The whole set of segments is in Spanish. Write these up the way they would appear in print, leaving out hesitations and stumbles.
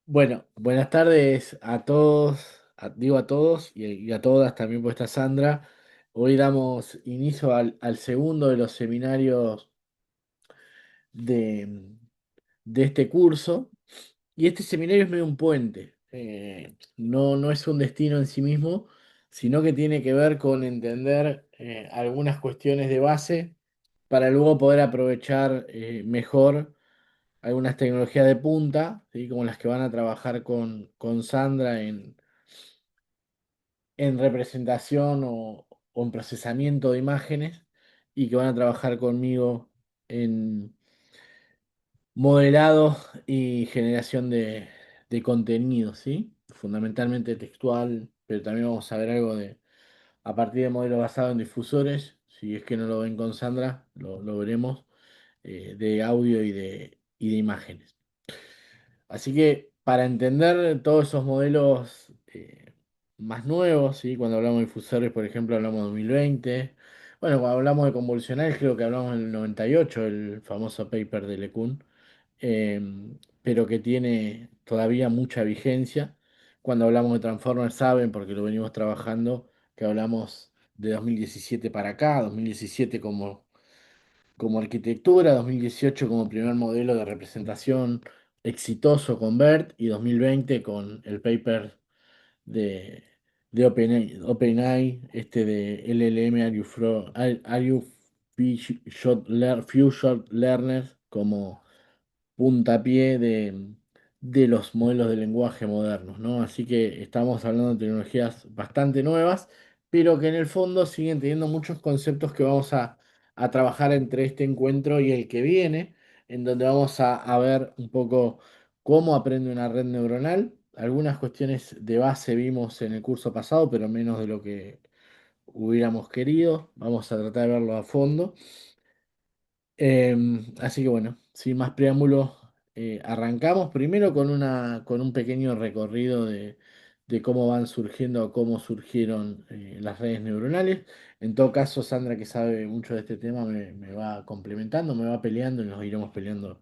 Bueno, buenas tardes a todos, digo a todos y a todas, también por esta Sandra. Hoy damos inicio al segundo de los seminarios de, de este curso. Y este seminario es medio un puente. No es un destino en sí mismo, sino que tiene que ver con entender algunas cuestiones de base para luego poder aprovechar mejor algunas tecnologías de punta, ¿sí? Como las que van a trabajar con Sandra en representación o en procesamiento de imágenes y que van a trabajar conmigo en modelado y generación de contenido, ¿sí? Fundamentalmente textual, pero también vamos a ver algo a partir de modelos basados en difusores, si es que no lo ven con Sandra, lo veremos, de audio y de imágenes. Así que para entender todos esos modelos más nuevos, ¿sí? Cuando hablamos de difusores, por ejemplo, hablamos de 2020. Bueno, cuando hablamos de convolucionales, creo que hablamos en el 98, el famoso paper de LeCun, eh, pero que tiene todavía mucha vigencia. Cuando hablamos de Transformers, saben, porque lo venimos trabajando, que hablamos de 2017 para acá, 2017 como arquitectura, 2018 como primer modelo de representación exitoso con BERT y 2020 con el paper de, de OpenAI, este de LLM, Few Short Learners, como puntapié de los modelos de lenguaje modernos, ¿no? Así que estamos hablando de tecnologías bastante nuevas, pero que en el fondo siguen teniendo muchos conceptos que vamos a trabajar entre este encuentro y el que viene, en donde vamos a ver un poco cómo aprende una red neuronal. Algunas cuestiones de base vimos en el curso pasado, pero menos de lo que hubiéramos querido. Vamos a tratar de verlo a fondo. Así que bueno, sin más preámbulos, arrancamos primero con un pequeño recorrido de cómo van surgiendo o cómo surgieron las redes neuronales. En todo caso, Sandra, que sabe mucho de este tema, me va complementando, me va peleando y nos iremos peleando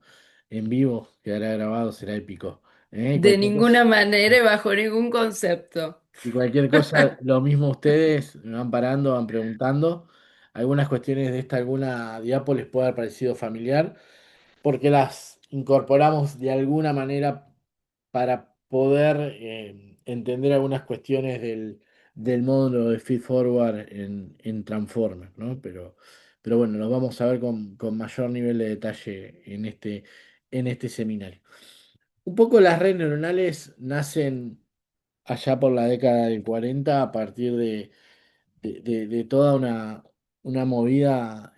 en vivo, quedará grabado, será épico. De Cualquier cosa. ninguna manera y bajo ningún concepto. Y cualquier cosa, lo mismo ustedes, me van parando, van preguntando. Algunas cuestiones de esta, alguna diapo les puede haber parecido familiar porque las incorporamos de alguna manera para poder entender algunas cuestiones del módulo de feed forward en Transformers, ¿no? Pero bueno, los vamos a ver con mayor nivel de detalle en este seminario. Un poco las redes neuronales nacen allá por la década del 40 a partir de toda una movida.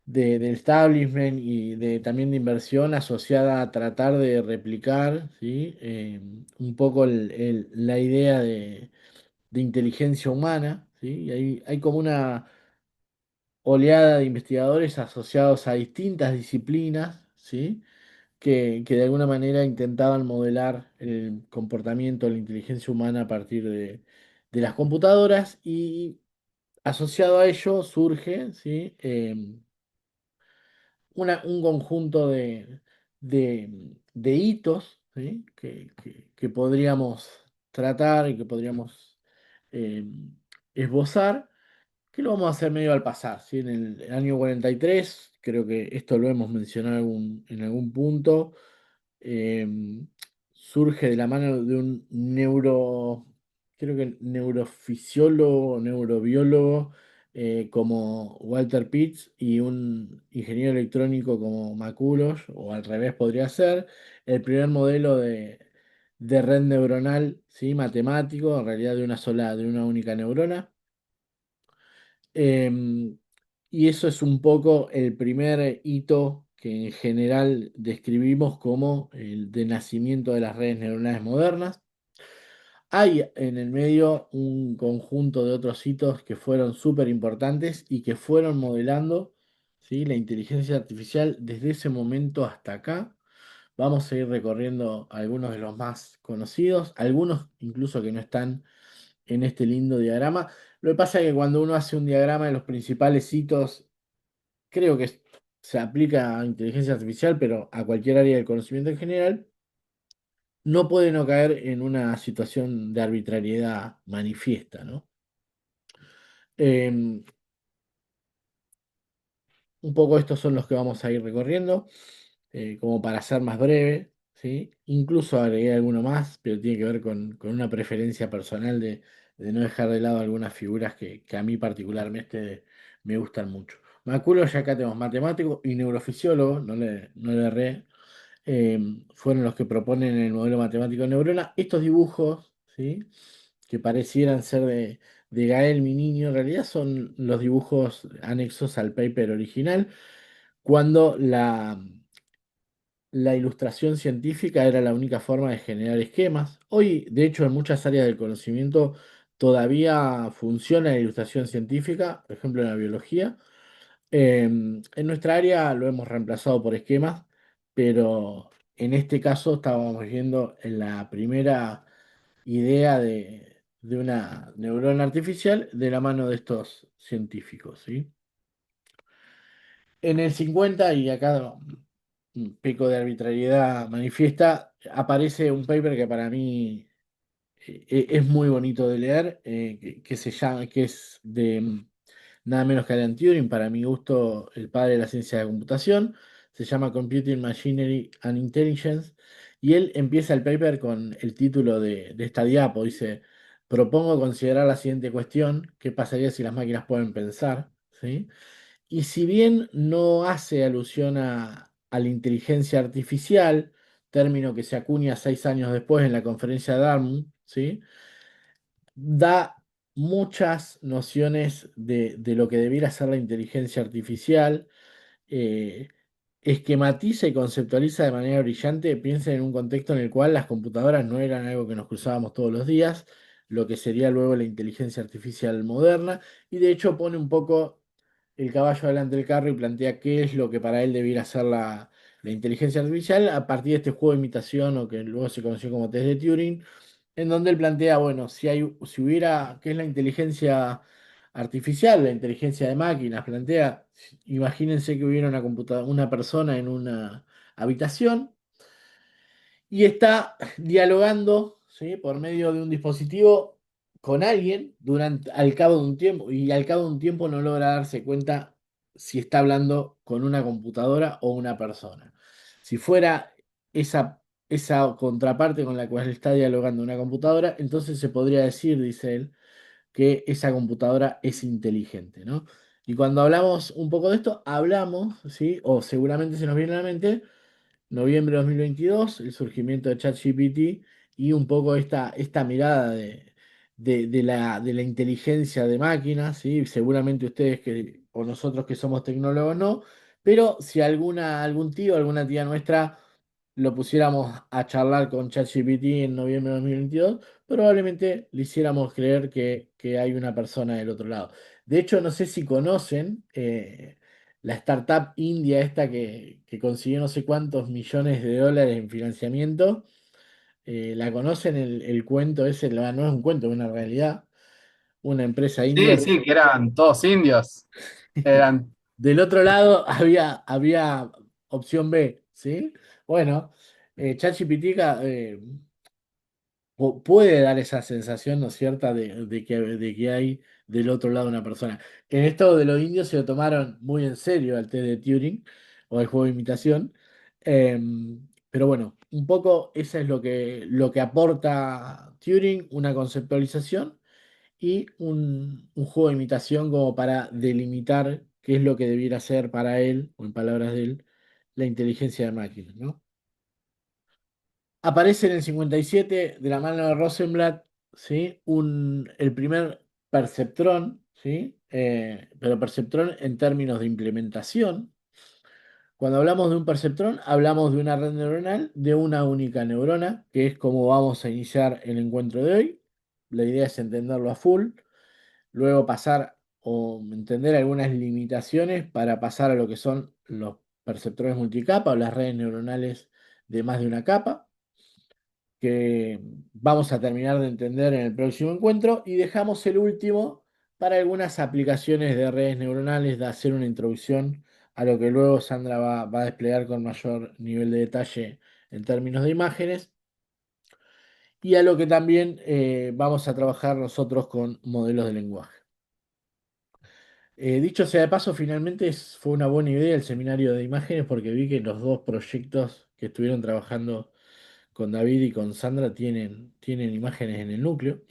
Del establishment y también de inversión asociada a tratar de replicar, ¿sí? Un poco la idea de inteligencia humana, ¿sí? Y hay como una oleada de investigadores asociados a distintas disciplinas, ¿sí? Que de alguna manera intentaban modelar el comportamiento de la inteligencia humana a partir de las computadoras y asociado a ello surge, ¿sí? Un conjunto de hitos, ¿sí? Que podríamos tratar y que podríamos eh, esbozar, que lo vamos a hacer medio al pasar, ¿sí? En el año 43 creo que esto lo hemos mencionado en algún punto, eh, surge de la mano de un creo que neurofisiólogo, neurobiólogo, como Walter Pitts y un ingeniero electrónico como Maculos, o al revés podría ser, el primer modelo de red neuronal, ¿sí? Matemático, en realidad de una única neurona. Em, y eso es un poco el primer hito que en general describimos como el de nacimiento de las redes neuronales modernas. Hay en el medio un conjunto de otros hitos que fueron súper importantes y que fueron modelando, ¿sí? La inteligencia artificial desde ese momento hasta acá. Vamos a ir recorriendo algunos de los más conocidos, algunos incluso que no están en este lindo diagrama. Lo que pasa es que cuando uno hace un diagrama de los principales hitos, creo que se aplica a inteligencia artificial, pero a cualquier área del conocimiento en general, no puede no caer en una situación de arbitrariedad manifiesta, ¿no? Eh, un poco estos son los que vamos a ir recorriendo, como para ser más breve, ¿sí? Incluso agregué alguno más, pero tiene que ver con una preferencia personal de no dejar de lado algunas figuras que a mí particularmente me gustan mucho. Maculo, ya acá tenemos matemático y neurofisiólogo, no le erré, eh, fueron los que proponen el modelo matemático de neurona. Estos dibujos, ¿sí? Que parecieran ser de Gael, mi niño, en realidad son los dibujos anexos al paper original, cuando la ilustración científica era la única forma de generar esquemas. Hoy, de hecho, en muchas áreas del conocimiento todavía funciona la ilustración científica, por ejemplo en la biología. En nuestra área lo hemos reemplazado por esquemas, pero en este caso estábamos viendo en la primera idea de una neurona artificial de la mano de estos científicos, ¿sí? En el 50, y acá un pico de arbitrariedad manifiesta, aparece un paper que para mí es muy bonito de leer, que se llama, que es de nada menos que Alan Turing, para mi gusto, el padre de la ciencia de la computación. Se llama Computing Machinery and Intelligence. Y él empieza el paper con el título de esta diapo. Dice, propongo considerar la siguiente cuestión: ¿qué pasaría si las máquinas pueden pensar? ¿Sí? Y si bien no hace alusión a la inteligencia artificial, término que se acuña 6 años después en la conferencia de Dartmouth, ¿sí? Da muchas nociones de lo que debiera ser la inteligencia artificial, eh, esquematiza y conceptualiza de manera brillante. Piensen en un contexto en el cual las computadoras no eran algo que nos cruzábamos todos los días, lo que sería luego la inteligencia artificial moderna, y de hecho pone un poco el caballo delante del carro y plantea qué es lo que para él debiera ser la inteligencia artificial a partir de este juego de imitación o que luego se conoció como test de Turing, en donde él plantea, bueno, si hubiera, ¿qué es la inteligencia artificial? La inteligencia de máquinas, plantea, imagínense que hubiera una persona en una habitación y está dialogando, ¿sí? Por medio de un dispositivo con alguien al cabo de un tiempo, y al cabo de un tiempo no logra darse cuenta si está hablando con una computadora o una persona. Si fuera esa contraparte con la cual está dialogando una computadora, entonces se podría decir, dice él, que esa computadora es inteligente, ¿no? Y cuando hablamos un poco de esto, hablamos, ¿sí? O seguramente se nos viene a la mente noviembre de 2022, el surgimiento de ChatGPT y un poco esta mirada de la inteligencia de máquinas, ¿sí? Seguramente ustedes o nosotros que somos tecnólogos no, pero si algún tío, alguna tía nuestra lo pusiéramos a charlar con ChatGPT en noviembre de 2022, probablemente le hiciéramos creer que hay una persona del otro lado. De hecho, no sé si conocen la startup india esta que consiguió no sé cuántos millones de dólares en financiamiento. ¿La conocen el cuento ese? No es un cuento, es una realidad. Una empresa india. Sí, sí, que eran todos indios. Eran, Del otro lado había opción B, ¿sí? Bueno, ChatGPT puede dar esa sensación, ¿no es cierta?, de que hay del otro lado una persona. En esto de los indios se lo tomaron muy en serio al test de Turing o el juego de imitación. Eh, pero bueno, un poco eso es lo que aporta Turing, una conceptualización y un juego de imitación como para delimitar qué es lo que debiera ser para él, o en palabras de él, la inteligencia de máquinas, ¿no? Aparece en el 57 de la mano de Rosenblatt, ¿sí? El primer perceptrón, ¿sí? Pero perceptrón en términos de implementación. Cuando hablamos de un perceptrón, hablamos de una red neuronal de una única neurona, que es como vamos a iniciar el encuentro de hoy. La idea es entenderlo a full, luego pasar o entender algunas limitaciones para pasar a lo que son los perceptrores multicapa o las redes neuronales de más de una capa, que vamos a terminar de entender en el próximo encuentro, y dejamos el último para algunas aplicaciones de redes neuronales, de hacer una introducción a lo que luego Sandra va a desplegar con mayor nivel de detalle en términos de imágenes. y a lo que también vamos a trabajar nosotros con modelos de lenguaje. Dicho sea de paso, finalmente fue una buena idea el seminario de imágenes porque vi que los dos proyectos que estuvieron trabajando con David y con Sandra tienen imágenes en el núcleo.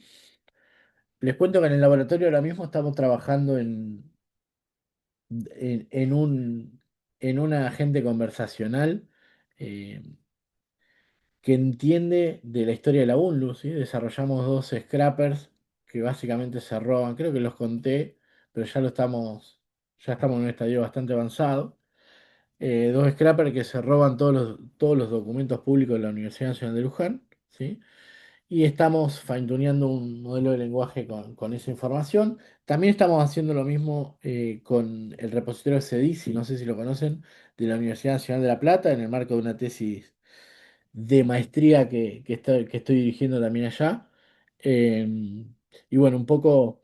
Les cuento que en el laboratorio ahora mismo estamos trabajando en, en un, en un agente conversacional eh, que entiende de la historia de la UNLU, ¿sí? Desarrollamos dos scrappers que básicamente se roban, creo que los conté, pero ya estamos en un estadio bastante avanzado. Dos scrappers que se roban todos los documentos públicos de la Universidad Nacional de Luján, ¿sí? Y estamos fine-tuneando un modelo de lenguaje con esa información. También estamos haciendo lo mismo con el repositorio CEDICI, no sé si lo conocen, de la Universidad Nacional de La Plata, en el marco de una tesis de maestría que estoy dirigiendo también allá. Eh, y bueno, un poco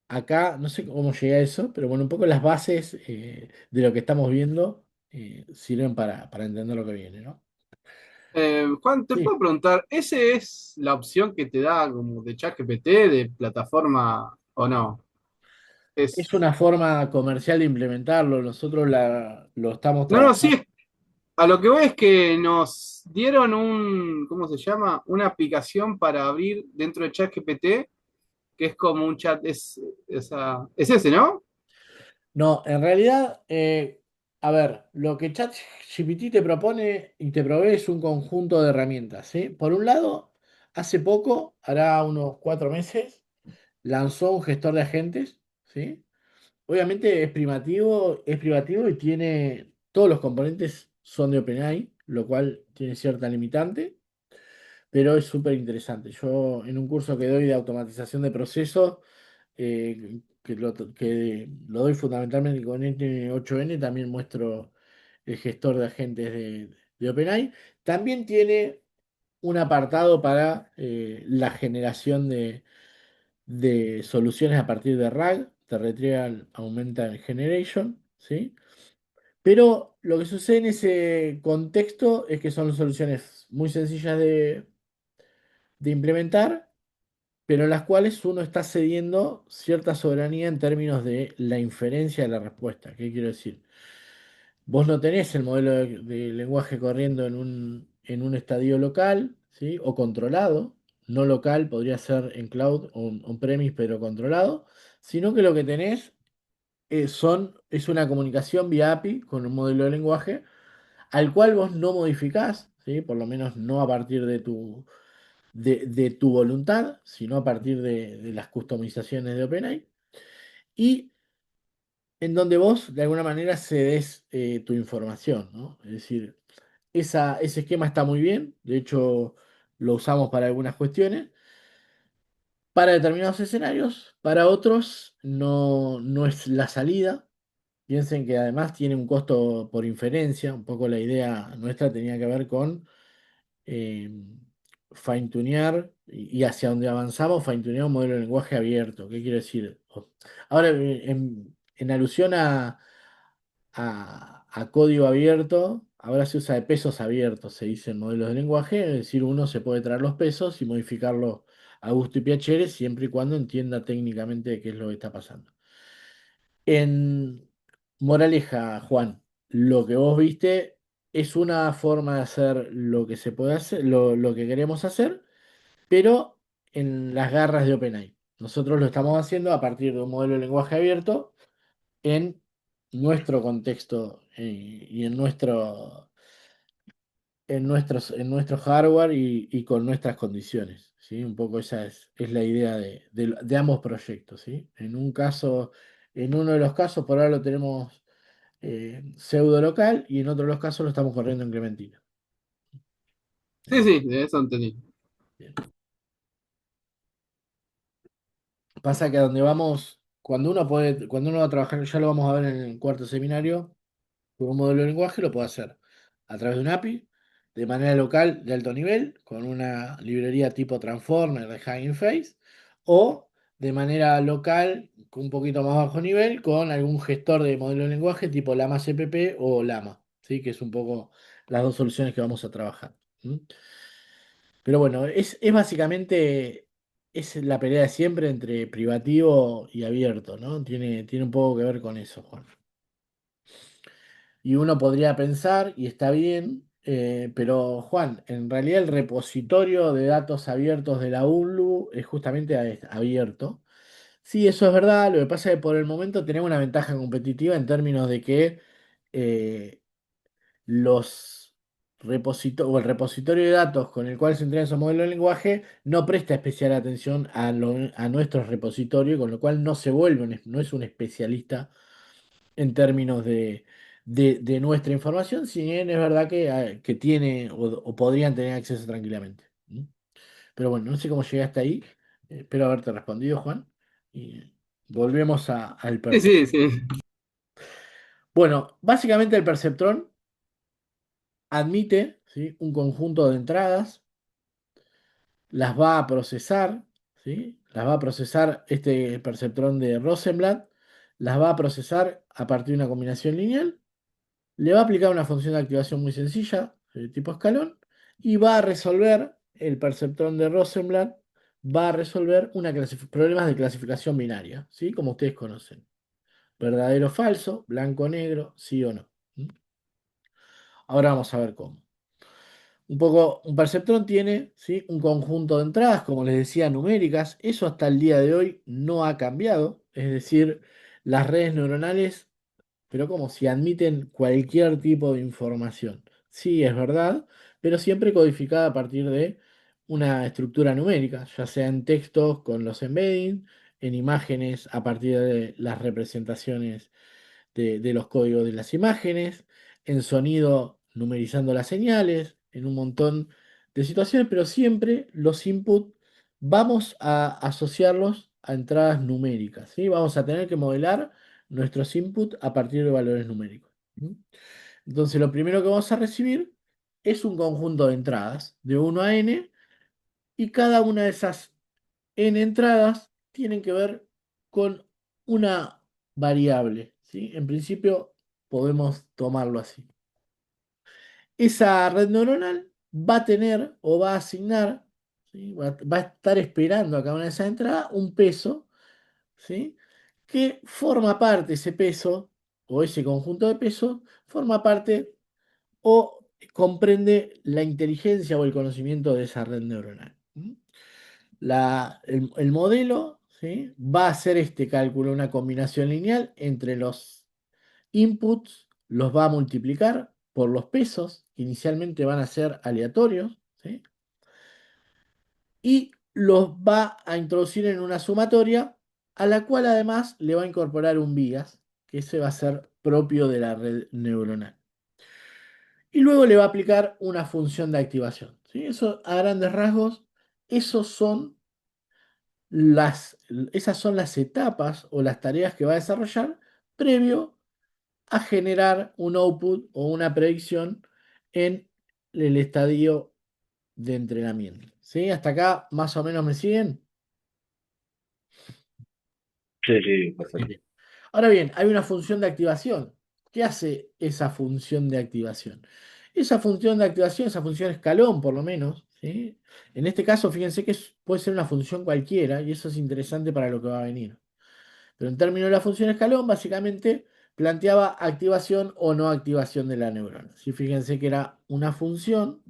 acá, no sé cómo llegué a eso, pero bueno, un poco las bases de lo que estamos viendo sirven para entender lo que viene, ¿no? Juan, te Sí. puedo preguntar, ¿esa es la opción que te da como de ChatGPT, de plataforma o no? Es, Es una forma comercial de implementarlo. Nosotros lo estamos no, no, sí, trabajando. a lo que voy es que nos dieron ¿cómo se llama? Una aplicación para abrir dentro de ChatGPT, que es como un chat, es ese, ¿no? No, en realidad, a ver, lo que ChatGPT te propone y te provee es un conjunto de herramientas, ¿sí? Por un lado, hace poco, hará unos 4 meses, lanzó un gestor de agentes, ¿sí? Obviamente es privativo y tiene todos los componentes son de OpenAI, lo cual tiene cierta limitante, pero es súper interesante. Yo en un curso que doy de automatización de procesos, que lo doy fundamentalmente con N8N, también muestro el gestor de agentes de OpenAI. También tiene un apartado para la generación de soluciones a partir de RAG, de Retrieval Augmented Generation, ¿sí? Pero lo que sucede en ese contexto es que son soluciones muy sencillas de implementar, pero en las cuales uno está cediendo cierta soberanía en términos de la inferencia de la respuesta. ¿Qué quiero decir? Vos no tenés el modelo de lenguaje corriendo en un estadio local, ¿sí? O controlado, no local, podría ser en cloud o on-premise, pero controlado, sino que lo que tenés es una comunicación vía API con un modelo de lenguaje al cual vos no modificás, ¿sí? Por lo menos no a partir de tu voluntad, sino a partir de las customizaciones de OpenAI, y en donde vos de alguna manera cedes tu información, ¿no? Es decir, ese esquema está muy bien, de hecho lo usamos para algunas cuestiones, para determinados escenarios, para otros no es la salida. Piensen que además tiene un costo por inferencia, un poco la idea nuestra tenía que ver con eh, fine-tunear y hacia donde avanzamos, fine-tunear un modelo de lenguaje abierto. ¿Qué quiero decir? Ahora, en alusión a código abierto, ahora se usa de pesos abiertos, se dice en modelos de lenguaje, es decir, uno se puede traer los pesos y modificarlo a gusto y piacere siempre y cuando entienda técnicamente qué es lo que está pasando. En moraleja, Juan, lo que vos viste es una forma de hacer lo que se puede hacer, lo que queremos hacer, pero en las garras de OpenAI. Nosotros lo estamos haciendo a partir de un modelo de lenguaje abierto en nuestro contexto y en nuestro hardware y con nuestras condiciones, ¿sí? Un poco esa es la idea de ambos proyectos, ¿sí? En uno de los casos por ahora lo tenemos pseudo local y en otro de los casos lo estamos corriendo en Clementina. Sí, sí, de eso entendí. Bien. Pasa que a donde vamos, cuando uno va a trabajar, ya lo vamos a ver en el cuarto seminario, con un modelo de lenguaje lo puede hacer a través de un API, de manera local de alto nivel, con una librería tipo Transformer de Hugging Face, o de manera local, con un poquito más bajo nivel, con algún gestor de modelo de lenguaje tipo Llama CPP o Llama, ¿sí? Que es un poco las dos soluciones que vamos a trabajar. ¿Mm? Pero bueno, es básicamente es la pelea de siempre entre privativo y abierto, ¿no? Tiene un poco que ver con eso, Juan. Y uno podría pensar, y está bien, pero Juan, en realidad el repositorio de datos abiertos de la UNLU es justamente abierto. Sí, eso es verdad. Lo que pasa es que por el momento tenemos una ventaja competitiva en términos de que eh, los o el repositorio de datos con el cual se entrena esos modelos de lenguaje no presta especial atención a nuestros repositorios, con lo cual no se vuelve, no es un especialista en términos de nuestra información, si bien es verdad que tiene o podrían tener acceso tranquilamente. ¿Mm? Pero bueno, no sé cómo llegué hasta ahí. Espero haberte respondido, Juan. Y volvemos al Sí, perceptrón. sí, sí. Bueno, básicamente el perceptrón admite, ¿sí?, un conjunto de entradas, las va a procesar, ¿sí? Las va a procesar este perceptrón de Rosenblatt, las va a procesar a partir de una combinación lineal, le va a aplicar una función de activación muy sencilla, de tipo escalón, y va a resolver el perceptrón de Rosenblatt, va a resolver problemas de clasificación binaria, ¿sí? Como ustedes conocen. Verdadero o falso, blanco o negro, sí o no. ¿Mm? Ahora vamos a ver cómo. Un poco, un perceptrón tiene, ¿sí?, un conjunto de entradas, como les decía, numéricas. Eso hasta el día de hoy no ha cambiado. Es decir, las redes neuronales, pero como si admiten cualquier tipo de información. Sí, es verdad, pero siempre codificada a partir de una estructura numérica, ya sea en textos con los embedding, en imágenes a partir de las representaciones de los códigos de las imágenes, en sonido numerizando las señales, en un montón de situaciones, pero siempre los inputs vamos a asociarlos a entradas numéricas, ¿sí? Vamos a tener que modelar nuestros inputs a partir de valores numéricos. ¿Mm? Entonces, lo primero que vamos a recibir es un conjunto de entradas de 1 a n, y cada una de esas n entradas tienen que ver con una variable, ¿sí? En principio podemos tomarlo así. Esa red neuronal va a tener o va a asignar, ¿sí?, va a estar esperando a cada una de esas entradas un peso, ¿sí?, que forma parte, ese peso o ese conjunto de pesos, forma parte o comprende la inteligencia o el conocimiento de esa red neuronal. ¿Mm? El modelo, ¿sí?, va a hacer este cálculo, una combinación lineal entre los inputs, los va a multiplicar por los pesos, que inicialmente van a ser aleatorios, ¿sí?, y los va a introducir en una sumatoria, a la cual además le va a incorporar un bias, que ese va a ser propio de la red neuronal. Y luego le va a aplicar una función de activación, ¿sí? Eso, a grandes rasgos, esos son las, esas son las etapas o las tareas que va a desarrollar previo a generar un output o una predicción en el estadio de entrenamiento. ¿Sí? Hasta acá más o menos me siguen. Sí, sí, perfecto. Bien. Ahora bien, hay una función de activación. ¿Qué hace esa función de activación? Esa función de activación, esa función escalón por lo menos, ¿sí? En este caso, fíjense que puede ser una función cualquiera y eso es interesante para lo que va a venir. Pero en términos de la función escalón, básicamente planteaba activación o no activación de la neurona. Si fíjense que era una función,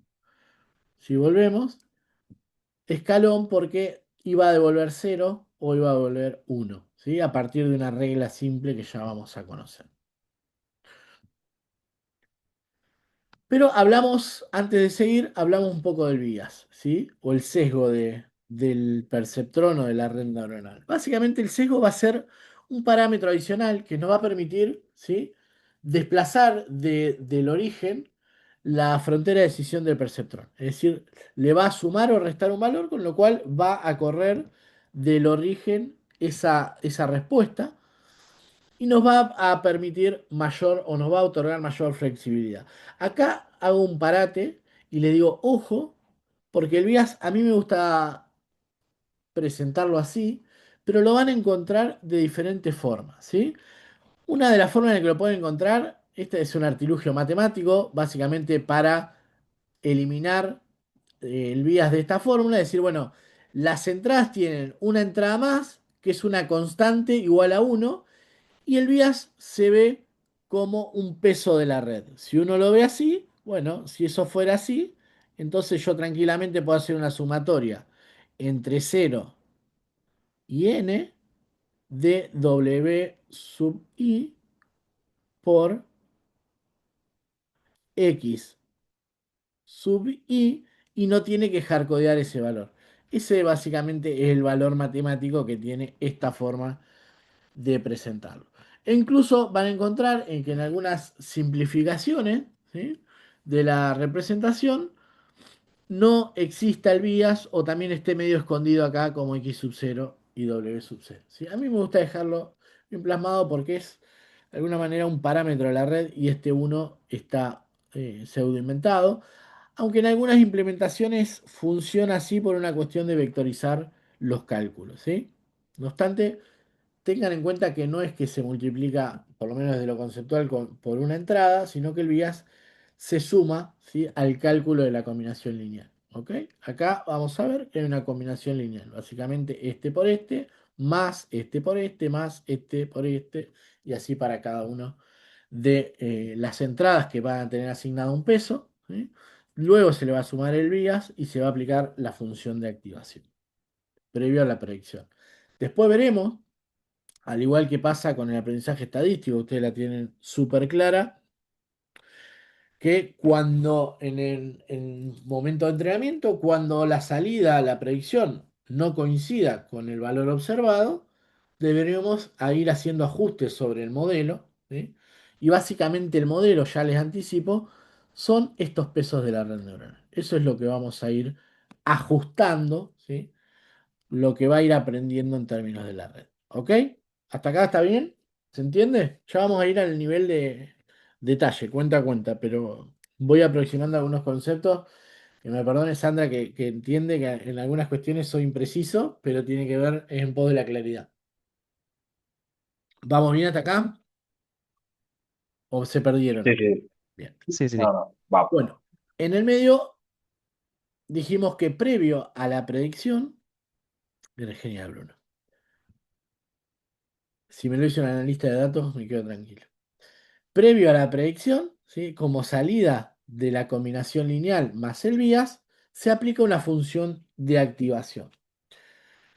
si volvemos, escalón porque iba a devolver 0 o iba a devolver 1, ¿sí? A partir de una regla simple que ya vamos a conocer. Pero hablamos, antes de seguir, hablamos un poco del bias, ¿sí? O el sesgo del perceptrón o de la red neuronal. Básicamente el sesgo va a ser un parámetro adicional que nos va a permitir, ¿sí?, desplazar del origen la frontera de decisión del perceptrón. Es decir, le va a sumar o restar un valor, con lo cual va a correr del origen esa respuesta y nos va a permitir mayor o nos va a otorgar mayor flexibilidad. Acá hago un parate y le digo, ojo, porque el bias a mí me gusta presentarlo así, pero lo van a encontrar de diferentes formas, ¿sí? Una de las formas en que lo pueden encontrar, este es un artilugio matemático, básicamente para eliminar el bias de esta fórmula, es decir, bueno, las entradas tienen una entrada más, que es una constante igual a uno, y el bias se ve como un peso de la red. Si uno lo ve así, bueno, si eso fuera así, entonces yo tranquilamente puedo hacer una sumatoria entre cero y n de W sub I por X sub I y no tiene que hardcodear ese valor. Ese básicamente es el valor matemático que tiene esta forma de presentarlo. E incluso van a encontrar en que en algunas simplificaciones, ¿sí?, de la representación no exista el bias o también esté medio escondido acá como X sub 0 y W sub 0. ¿Sí? A mí me gusta dejarlo bien plasmado porque es de alguna manera un parámetro de la red y este uno está pseudo inventado, aunque en algunas implementaciones funciona así por una cuestión de vectorizar los cálculos. ¿Sí? No obstante, tengan en cuenta que no es que se multiplica, por lo menos desde lo conceptual, por una entrada, sino que el bias se suma, ¿sí?, al cálculo de la combinación lineal. ¿Ok? Acá vamos a ver que hay una combinación lineal. Básicamente este por este, más este por este, más este por este, y así para cada uno de las entradas que van a tener asignado un peso. ¿Sí? Luego se le va a sumar el bias y se va a aplicar la función de activación, previo a la predicción. Después veremos, al igual que pasa con el aprendizaje estadístico, ustedes la tienen súper clara, que cuando en momento de entrenamiento, cuando la salida a la predicción no coincida con el valor observado, deberíamos a ir haciendo ajustes sobre el modelo, ¿sí? Y básicamente el modelo, ya les anticipo, son estos pesos de la red neuronal. Eso es lo que vamos a ir ajustando, ¿sí?, lo que va a ir aprendiendo en términos de la red. ¿Ok? ¿Hasta acá está bien? ¿Se entiende? Ya vamos a ir al nivel de detalle, cuenta a cuenta, pero voy aproximando algunos conceptos. Que me perdone Sandra, que entiende que en algunas cuestiones soy impreciso, pero tiene que ver es en pos de la claridad. ¿Vamos bien hasta acá? ¿O se Sí, perdieron? sí. Bien. Sí, sí, No, sí. no, va. Bueno, en el medio dijimos que previo a la predicción, era genial, Bruno. Si me lo hizo un analista de datos, me quedo tranquilo. Previo a la predicción, ¿sí?, como salida de la combinación lineal más el bias, se aplica una función de activación.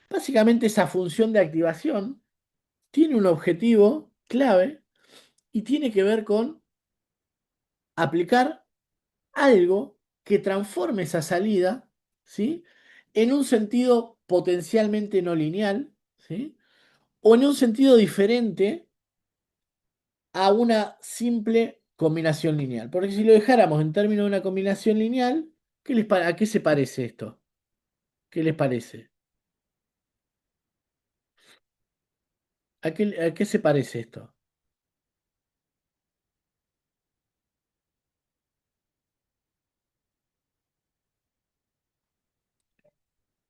Básicamente esa función de activación tiene un objetivo clave y tiene que ver con aplicar algo que transforme esa salida, ¿sí?, en un sentido potencialmente no lineal, ¿sí?, o en un sentido diferente a una simple combinación lineal. Porque si lo dejáramos en términos de una combinación lineal, ¿a qué se parece esto? ¿Qué les parece? ¿A qué se parece esto?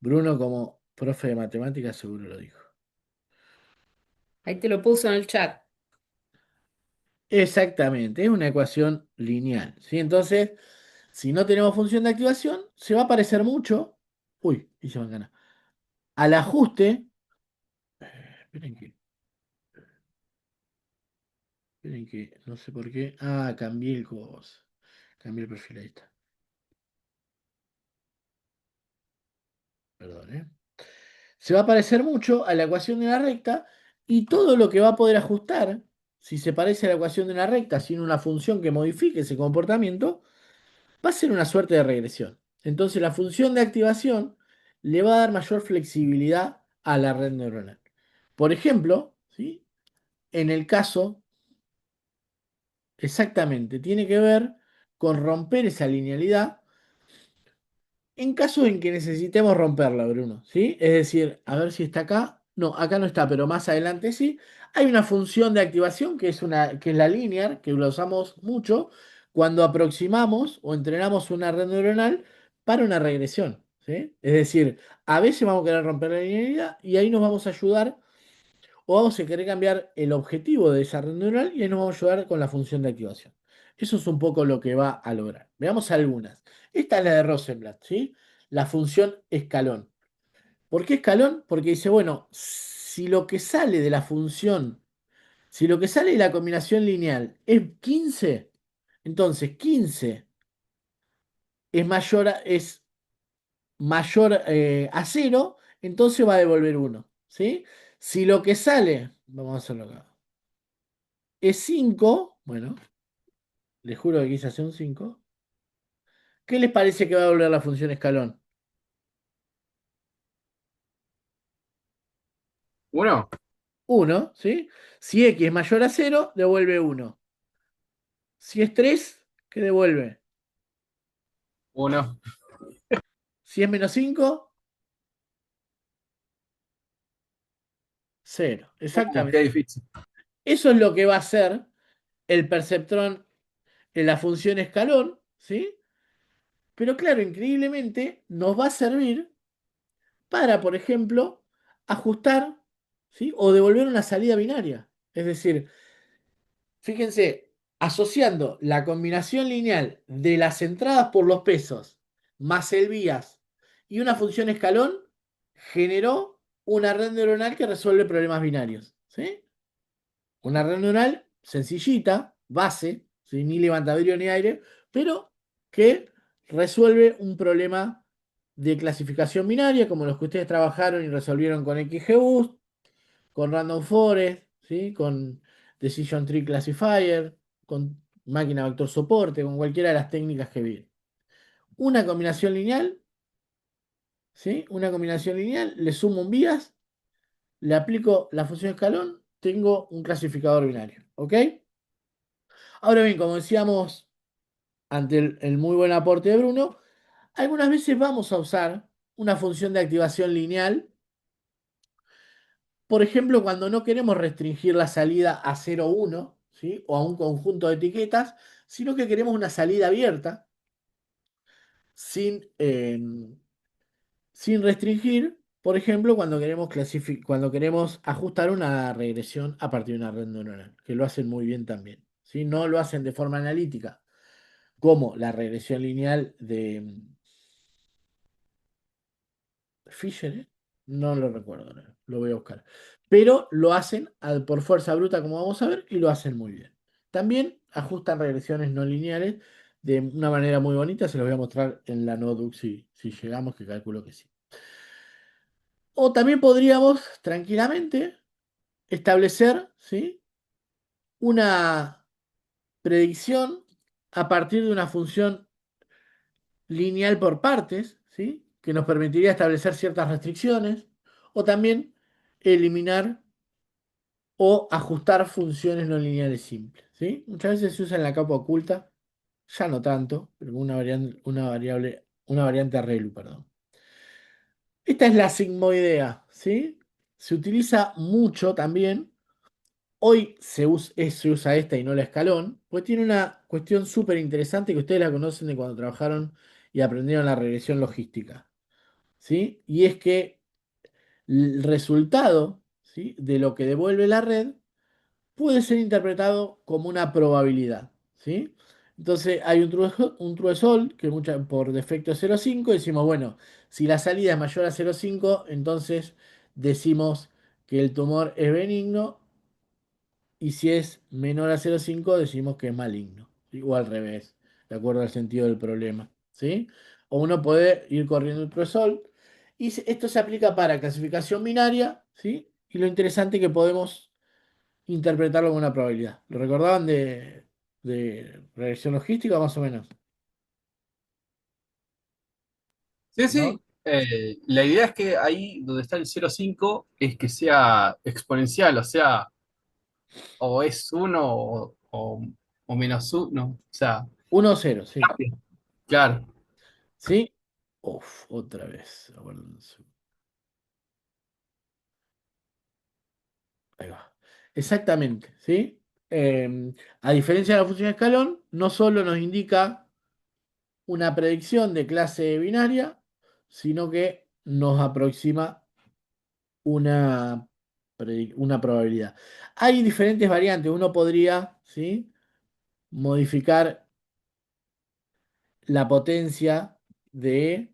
Bruno, como profe de matemáticas, seguro lo dijo. Ahí te lo puso en el chat. Exactamente, es una ecuación lineal, ¿sí? Entonces, si no tenemos función de activación, se va a parecer mucho. Uy, hice ganar. Al ajuste. Esperen que no sé por qué. Ah, cambié el coso. Cambié el perfil, ahí está. Perdón, ¿eh? Se va a parecer mucho a la ecuación de una recta y todo lo que va a poder ajustar, si se parece a la ecuación de una recta sin una función que modifique ese comportamiento, va a ser una suerte de regresión. Entonces la función de activación le va a dar mayor flexibilidad a la red neuronal. Por ejemplo, ¿sí?, en el caso, exactamente, tiene que ver con romper esa linealidad en caso en que necesitemos romperla, Bruno, ¿sí? Es decir, a ver si está acá. No, acá no está, pero más adelante sí. Hay una función de activación que es la linear, que la usamos mucho cuando aproximamos o entrenamos una red neuronal para una regresión, ¿sí? Es decir, a veces vamos a querer romper la linealidad y ahí nos vamos a ayudar o vamos a querer cambiar el objetivo de esa red neuronal y ahí nos vamos a ayudar con la función de activación. Eso es un poco lo que va a lograr. Veamos algunas. Esta es la de Rosenblatt, ¿sí? La función escalón. ¿Por qué escalón? Porque dice, bueno, si lo que sale de la función, si lo que sale de la combinación lineal es 15, entonces 15 es mayor a cero, entonces va a devolver uno, ¿sí? Si lo que sale, vamos a hacerlo acá, es 5, bueno, les juro que quise hacer un 5. ¿Qué les parece que va a devolver la función escalón? Uno, Uno, ¿sí? Si x es mayor a cero, devuelve uno. Si es 3, ¿qué devuelve? uno. Si es menos 5, cero. Qué Exactamente. difícil. Eso es lo que va a hacer el perceptrón en la función escalón, ¿sí? Pero claro, increíblemente nos va a servir para, por ejemplo, ajustar, ¿sí? O devolver una salida binaria. Es decir, fíjense, asociando la combinación lineal de las entradas por los pesos más el vías y una función escalón, generó una red neuronal que resuelve problemas binarios, ¿sí? Una red neuronal sencillita, base, ¿sí? Ni levantadero ni aire, pero que resuelve un problema de clasificación binaria, como los que ustedes trabajaron y resolvieron con XGBoost, con Random Forest, ¿sí? Con Decision Tree Classifier, con máquina vector soporte, con cualquiera de las técnicas que vi. Una combinación lineal, ¿sí? Una combinación lineal, le sumo un vías, le aplico la función escalón, tengo un clasificador binario, ¿ok? Ahora bien, como decíamos ante el muy buen aporte de Bruno, algunas veces vamos a usar una función de activación lineal, por ejemplo, cuando no queremos restringir la salida a 0, 1, ¿sí? O a un conjunto de etiquetas, sino que queremos una salida abierta sin, sin restringir, por ejemplo, cuando queremos ajustar una regresión a partir de una red neuronal, que lo hacen muy bien también, ¿sí? No lo hacen de forma analítica, como la regresión lineal de Fisher, ¿eh? No lo recuerdo, ahora, lo voy a buscar. Pero lo hacen por fuerza bruta, como vamos a ver, y lo hacen muy bien. También ajustan regresiones no lineales de una manera muy bonita, se los voy a mostrar en la notebook si llegamos, que calculo que sí. O también podríamos tranquilamente establecer, ¿sí? Una predicción a partir de una función lineal por partes, ¿sí? Que nos permitiría establecer ciertas restricciones, o también eliminar o ajustar funciones no lineales simples, ¿sí? Muchas veces se usa en la capa oculta, ya no tanto, pero una variante ReLU, perdón. Esta es la sigmoidea, ¿sí? Se utiliza mucho también. Hoy se usa esta y no la escalón, pues tiene una cuestión súper interesante que ustedes la conocen de cuando trabajaron y aprendieron la regresión logística, ¿sí? Y es que el resultado, ¿sí? De lo que devuelve la red puede ser interpretado como una probabilidad, ¿sí? Entonces hay un true sol que por defecto es 0,5, decimos, bueno, si la salida es mayor a 0,5, entonces decimos que el tumor es benigno, y si es menor a 0,5 decimos que es maligno, ¿sí? O al revés, de acuerdo al sentido del problema, ¿sí? O uno puede ir corriendo el prosol, y esto se aplica para clasificación binaria, ¿sí? Y lo interesante es que podemos interpretarlo con una probabilidad. ¿Lo recordaban de regresión logística más o menos? Sí, ¿No? sí. La idea es que ahí donde está el 0,5 es que sea exponencial, o sea, o es uno o menos uno. O sea, 1 o 0, sí. claro. ¿Sí? Uf, otra vez. Aguarden un segundo. Ahí va. Exactamente, ¿sí? A diferencia de la función de escalón, no solo nos indica una predicción de clase binaria, sino que nos aproxima una, una probabilidad. Hay diferentes variantes. Uno podría, ¿sí? Modificar la potencia de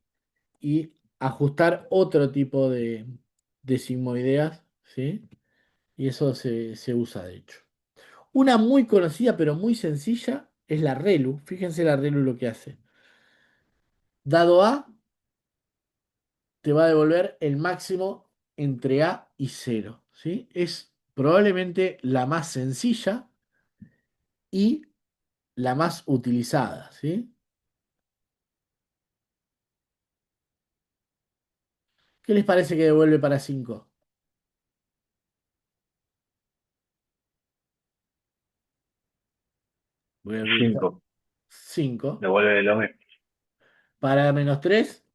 y ajustar otro tipo de sigmoideas, ¿sí? Y eso se usa de hecho. Una muy conocida pero muy sencilla es la ReLU. Fíjense la ReLU lo que hace. Dado A, te va a devolver el máximo entre A y cero, ¿sí? Es probablemente la más sencilla y la más utilizada, ¿sí? ¿Qué les parece que devuelve para 5? Voy a abrir 5. 5. Devuelve lo mismo. Para -3,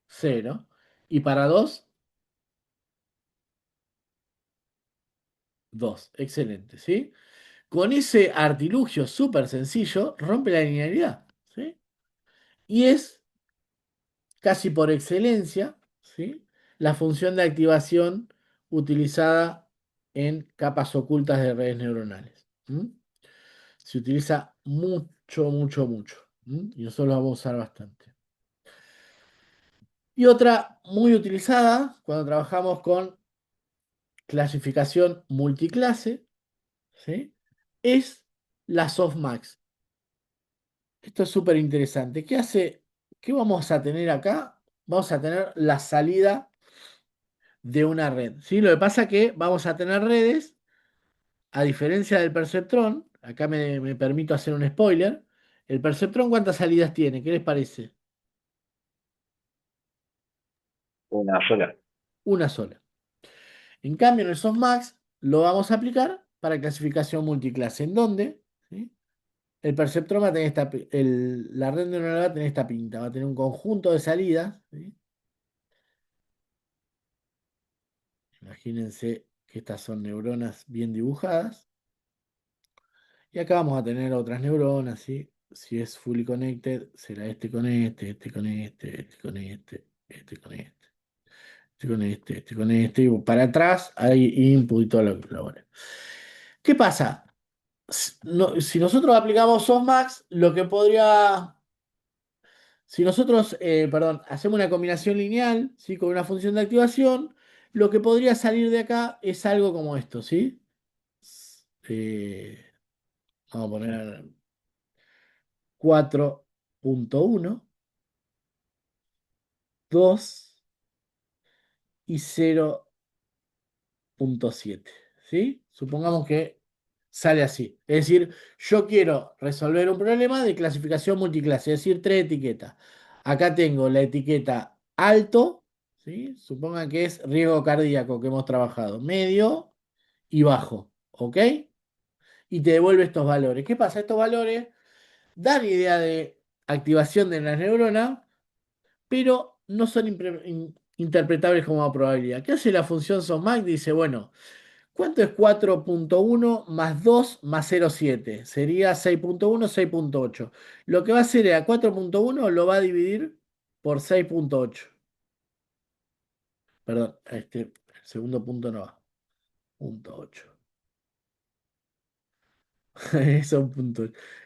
0. Y para 2, 2. Excelente, ¿sí? Con ese artilugio súper sencillo, rompe la linealidad, ¿sí? Y es casi por excelencia, ¿sí? La función de activación utilizada en capas ocultas de redes neuronales. Se utiliza mucho, mucho, mucho. Y nosotros lo vamos a usar bastante. Y otra muy utilizada cuando trabajamos con clasificación multiclase, ¿sí? Es la softmax. Esto es súper interesante. ¿Qué hace? ¿Qué vamos a tener acá? Vamos a tener la salida de una red, ¿sí? Lo que pasa es que vamos a tener redes, a diferencia del perceptrón, acá me permito hacer un spoiler. El perceptrón, ¿cuántas salidas tiene? ¿Qué les parece? Una sola. Una sola. En cambio, en el softmax lo vamos a aplicar para clasificación multiclase, en donde, ¿sí? El perceptrón va a tener la red neuronal va a tener esta pinta, va a tener un conjunto de salidas, ¿sí? Imagínense que estas son neuronas bien dibujadas. Y acá vamos a tener otras neuronas, ¿sí? Si es fully connected, será este con este con este con este con este, con este con este. Y para atrás hay input y todo lo bueno. ¿Qué pasa? Si nosotros aplicamos softmax, lo que podría. Si nosotros, perdón, hacemos una combinación lineal, ¿sí? Con una función de activación, lo que podría salir de acá es algo como esto, ¿sí? Eh, Vamos a poner 4.1, 2 y 0.7, ¿sí? Supongamos que sale así. Es decir, yo quiero resolver un problema de clasificación multiclase, es decir, tres etiquetas. Acá tengo la etiqueta alto, ¿sí? Supongan que es riesgo cardíaco que hemos trabajado, medio y bajo, ¿ok? Y te devuelve estos valores. ¿Qué pasa? Estos valores dan idea de activación de las neuronas, pero no son interpretables como probabilidad. ¿Qué hace la función softmax? Dice, bueno, ¿cuánto es 4.1 más 2 más 0.7? Sería 6.1, 6.8. Lo que va a hacer es a 4.1 lo va a dividir por 6.8. Perdón, el segundo punto no va. Punto 8. Eso es un punto.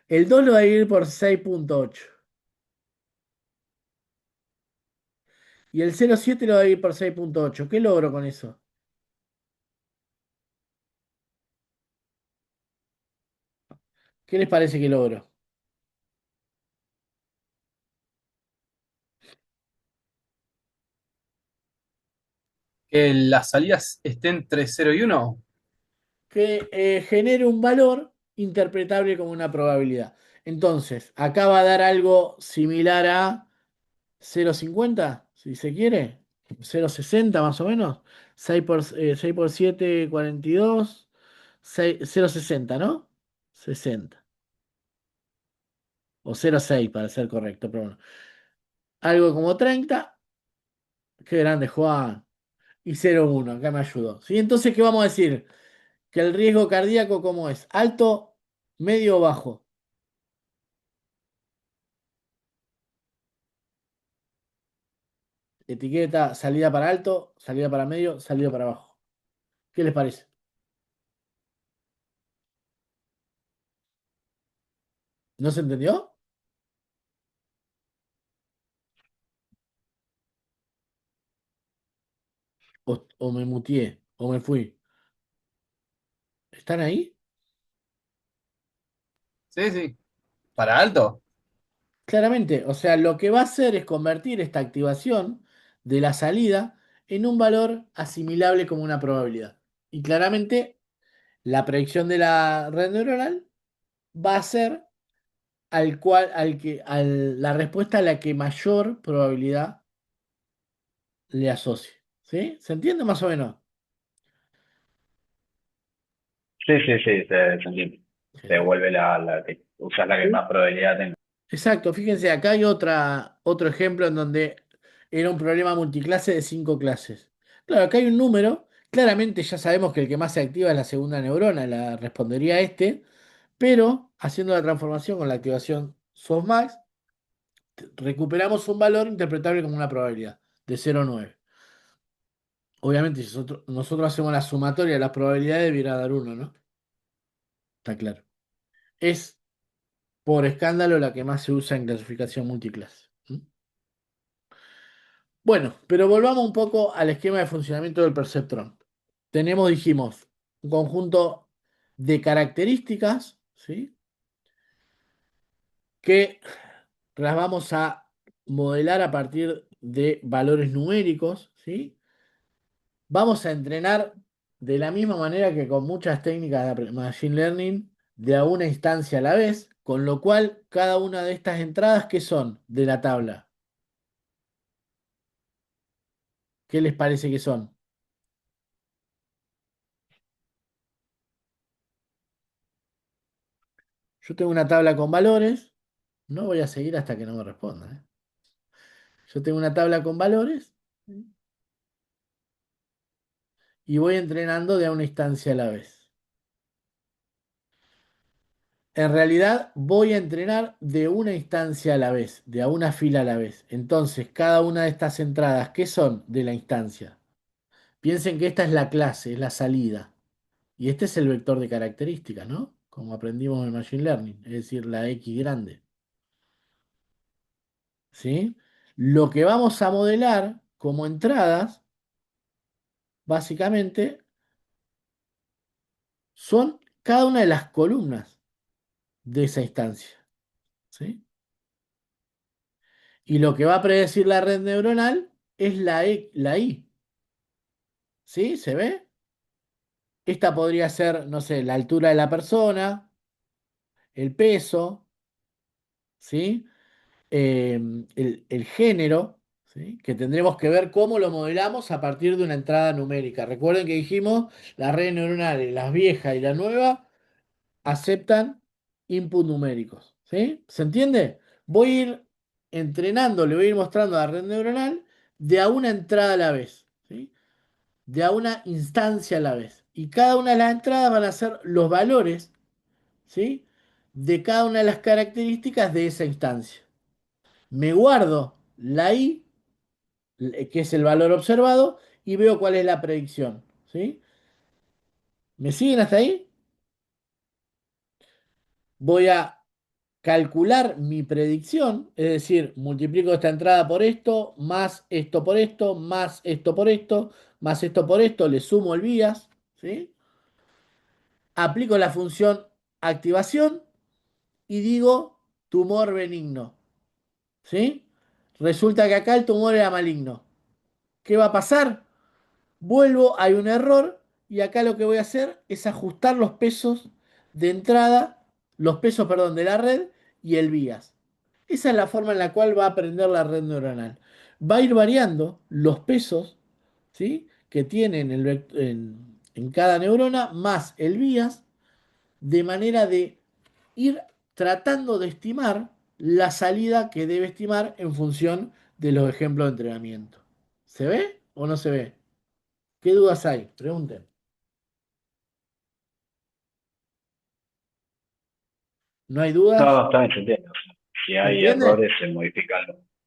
El 2 lo va a dividir por 6.8. Y el 0.7 lo va a dividir por 6.8. ¿Qué logro con eso? ¿Qué les parece que logro? Que las salidas estén entre 0 y 1. Que genere un valor interpretable como una probabilidad. Entonces, acá va a dar algo similar a 0,50, si se quiere, 0,60 más o menos, 6 por 7, 42, 0,60, ¿no? 60. O 0,6 para ser correcto, pero bueno. Algo como 30, qué grande Juan. Y 0,1, acá me ayudó. ¿Sí? Entonces, ¿qué vamos a decir? Que el riesgo cardíaco, ¿cómo es? ¿Alto, medio o bajo? Etiqueta, salida para alto, salida para medio, salida para abajo. ¿Qué les parece? ¿No se entendió? O me muteé, o me fui. ¿Están ahí? Sí, sí. ¿Para alto? Claramente, o sea, lo que va a hacer es convertir esta activación de la salida en un valor asimilable como una probabilidad. Y claramente la predicción de la red neuronal va a ser la respuesta a la que mayor probabilidad le asocie. ¿Sí? ¿Se entiende más o menos? Sí, sí, sí, se entiende. Se Genial. vuelve la que usas la que Sí. más probabilidad tenga. Exacto, fíjense, acá hay otro ejemplo en donde era un problema multiclase de 5 clases. Claro, acá hay un número, claramente ya sabemos que el que más se activa es la segunda neurona, la respondería a este, pero haciendo la transformación con la activación softmax, recuperamos un valor interpretable como una probabilidad de 0,9. Obviamente, si nosotros hacemos la sumatoria de las probabilidades, debiera dar 1, ¿no? Está claro. Es por escándalo la que más se usa en clasificación multiclase. ¿Mm? Bueno, pero volvamos un poco al esquema de funcionamiento del perceptrón. Tenemos, dijimos, un conjunto de características, ¿sí? Que las vamos a modelar a partir de valores numéricos, ¿sí? Vamos a entrenar de la misma manera que con muchas técnicas de Machine Learning, de a una instancia a la vez, con lo cual cada una de estas entradas, ¿qué son de la tabla? ¿Qué les parece que son? Yo tengo una tabla con valores, no voy a seguir hasta que no me respondan, ¿eh? Yo tengo una tabla con valores y voy entrenando de a una instancia a la vez. En realidad voy a entrenar de una instancia a la vez, de a una fila a la vez. Entonces, cada una de estas entradas, ¿qué son de la instancia? Piensen que esta es la clase, es la salida. Y este es el vector de características, ¿no? Como aprendimos en Machine Learning, es decir, la X grande. ¿Sí? Lo que vamos a modelar como entradas, básicamente, son cada una de las columnas de esa instancia. ¿Sí? Y lo que va a predecir la red neuronal es la I. ¿Sí? ¿Se ve? Esta podría ser, no sé, la altura de la persona, el peso, ¿sí? El género, ¿sí? Que tendremos que ver cómo lo modelamos a partir de una entrada numérica. Recuerden que dijimos, las redes neuronales, las viejas y las nuevas, aceptan input numéricos. ¿Sí? ¿Se entiende? Voy a ir entrenando, le voy a ir mostrando a la red neuronal de a una entrada a la vez. ¿Sí? De a una instancia a la vez. Y cada una de las entradas van a ser los valores, ¿sí? De cada una de las características de esa instancia. Me guardo la I, que es el valor observado, y veo cuál es la predicción. ¿Sí? ¿Me siguen hasta ahí? Voy a calcular mi predicción, es decir, multiplico esta entrada por esto, más esto por esto, más esto por esto, más esto por esto, le sumo el bias, ¿sí? Aplico la función activación y digo tumor benigno, ¿sí? Resulta que acá el tumor era maligno. ¿Qué va a pasar? Vuelvo, hay un error y acá lo que voy a hacer es ajustar los pesos de entrada, los pesos, perdón, de la red y el bias. Esa es la forma en la cual va a aprender la red neuronal. Va a ir variando los pesos, ¿sí? Que tiene en cada neurona más el bias, de manera de ir tratando de estimar la salida que debe estimar en función de los ejemplos de entrenamiento. ¿Se ve o no se ve? ¿Qué dudas hay? Pregunten. ¿No hay dudas? No, está bien, se entiende. O sea, si ¿Se hay entiende? errores,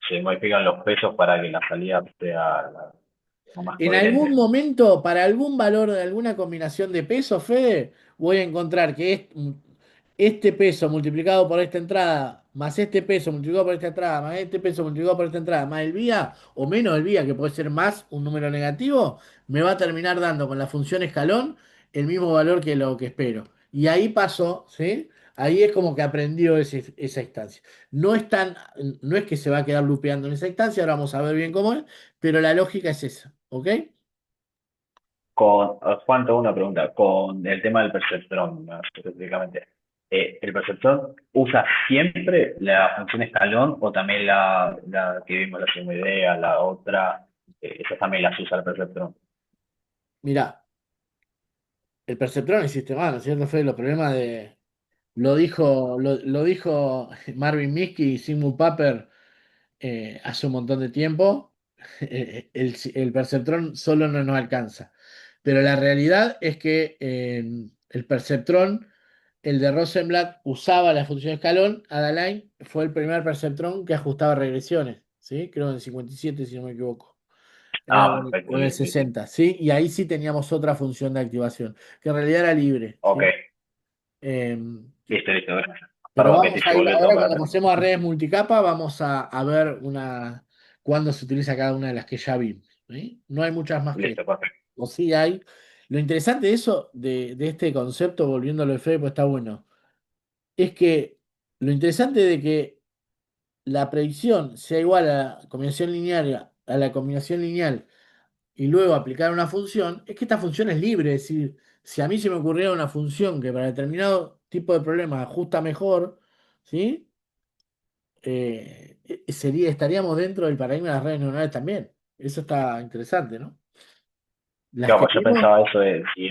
se modifican los pesos para que la salida sea lo más En algún coherente. momento, para algún valor de alguna combinación de pesos, Fede, voy a encontrar que este peso multiplicado por esta entrada, más este peso multiplicado por esta entrada, más este peso multiplicado por esta entrada, más el vía, o menos el vía, que puede ser más un número negativo, me va a terminar dando con la función escalón el mismo valor que lo que espero. Y ahí pasó, ¿sí? Ahí es como que aprendió esa instancia. No es que se va a quedar lupeando en esa instancia, ahora vamos a ver bien cómo es, pero la lógica es esa, ¿ok? Juan, tengo una pregunta. Con el tema del perceptrón, más específicamente. ¿El perceptrón usa siempre la función escalón o también la que vimos, la segunda idea, la otra, esas también las usa el perceptrón? Mirá, el perceptrón es sistema, ¿no es cierto, Fede? Los problemas de, lo dijo Marvin Minsky y Sigmund Papper hace un montón de tiempo. El perceptrón solo no nos alcanza. Pero la realidad es que el perceptrón, el de Rosenblatt, usaba la función escalón. Adaline fue el primer perceptrón que ajustaba regresiones, ¿sí? Creo en el 57, si no me equivoco. Ah, O perfecto, en el listo, listo. 60, ¿sí? Y ahí sí teníamos otra función de activación, que en realidad era libre, Ok, ¿sí? Em, listo, listo, gracias. pero Perdón que vamos te a hice ir, volver todo ahora para cuando atrás. pasemos a redes multicapa, vamos a ver cuándo se utiliza cada una de las que ya vimos, ¿sí? No hay muchas más que, Listo, perfecto. o sí hay. Lo interesante de eso, de este concepto, volviéndolo de fe, pues está bueno, es que lo interesante de que la predicción sea igual a la combinación lineal, y luego aplicar una función, es que esta función es libre. Es decir, si a mí se me ocurriera una función que para determinado tipo de problema ajusta mejor, ¿sí? Estaríamos dentro del paradigma de las redes neuronales también. Eso está interesante, ¿no? Las Claro, que pues yo vimos, pensaba eso de si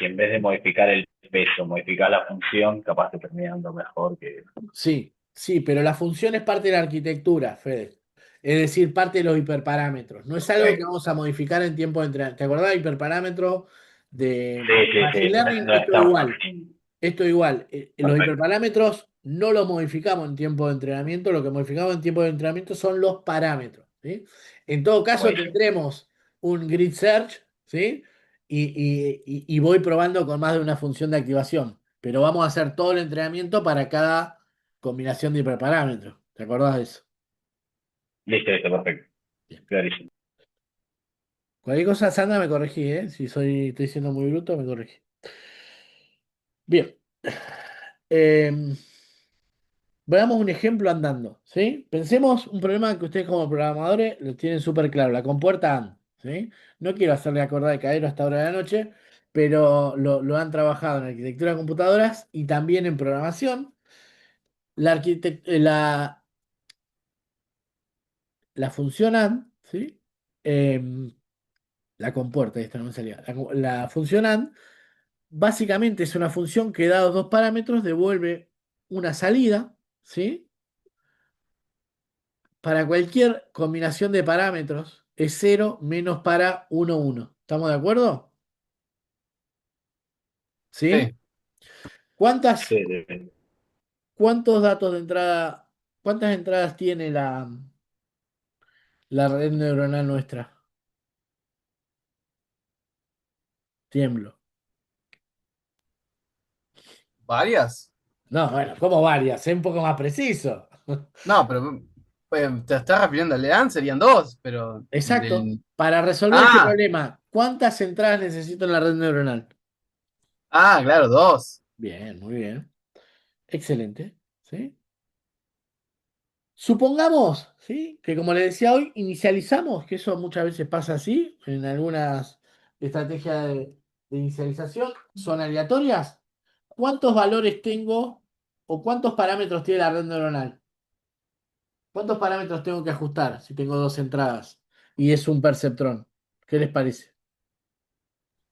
en vez de modificar el peso, modificar la función, capaz que terminando mejor que. sí, sí, pero la función es parte de la arquitectura, Fede. Es decir, parte de los hiperparámetros. No es Ok. algo que vamos a modificar en tiempo de entrenamiento. ¿Te acordás de hiperparámetros Sí, de sí, Machine sí. No, Learning? no Esto estamos igual. así. Esto igual, los Perfecto. hiperparámetros no los modificamos en tiempo de entrenamiento, lo que modificamos en tiempo de entrenamiento son los parámetros, ¿sí? En todo caso Buenísimo. tendremos un grid search, ¿sí? Y voy probando con más de una función de activación, pero vamos a hacer todo el entrenamiento para cada combinación de hiperparámetros. ¿Te acordás de eso? Listo, listo, perfecto. Bien. Clarísimo. Cualquier cosa, Sandra, me corregí, ¿eh? Si estoy siendo muy bruto, me corregí. Bien. Em, Veamos un ejemplo andando, ¿sí? Pensemos un problema que ustedes como programadores lo tienen súper claro, la compuerta AND, ¿sí? No quiero hacerle acordar de cadero hasta ahora de la noche, pero lo han trabajado en arquitectura de computadoras y también en programación. La, arquitect- eh, la, la función AND, ¿sí? La compuerta, esta no me salía. La función AND básicamente es una función que dados dos parámetros devuelve una salida, ¿sí? Para cualquier combinación de parámetros es cero menos para uno uno. ¿Estamos de acuerdo? ¿Sí? Sí. ¿Cuántas, Sí, sí, sí. cuántos datos de entrada, cuántas entradas tiene la red neuronal nuestra? Tiemblo. ¿Varias? No, bueno, como varias, sé un poco más preciso. No, pero te estás refiriendo al LeAN, serían dos, pero Exacto. del. Para resolver este Ah, problema, ¿cuántas entradas necesito en la red neuronal? claro, dos. Bien, muy bien. Excelente. ¿Sí? Supongamos, ¿sí? Que como le decía hoy, inicializamos, que eso muchas veces pasa así, en algunas estrategias de inicialización, son aleatorias. ¿Cuántos valores tengo o cuántos parámetros tiene la red neuronal? ¿Cuántos parámetros tengo que ajustar si tengo dos entradas y es un perceptrón? ¿Qué les parece?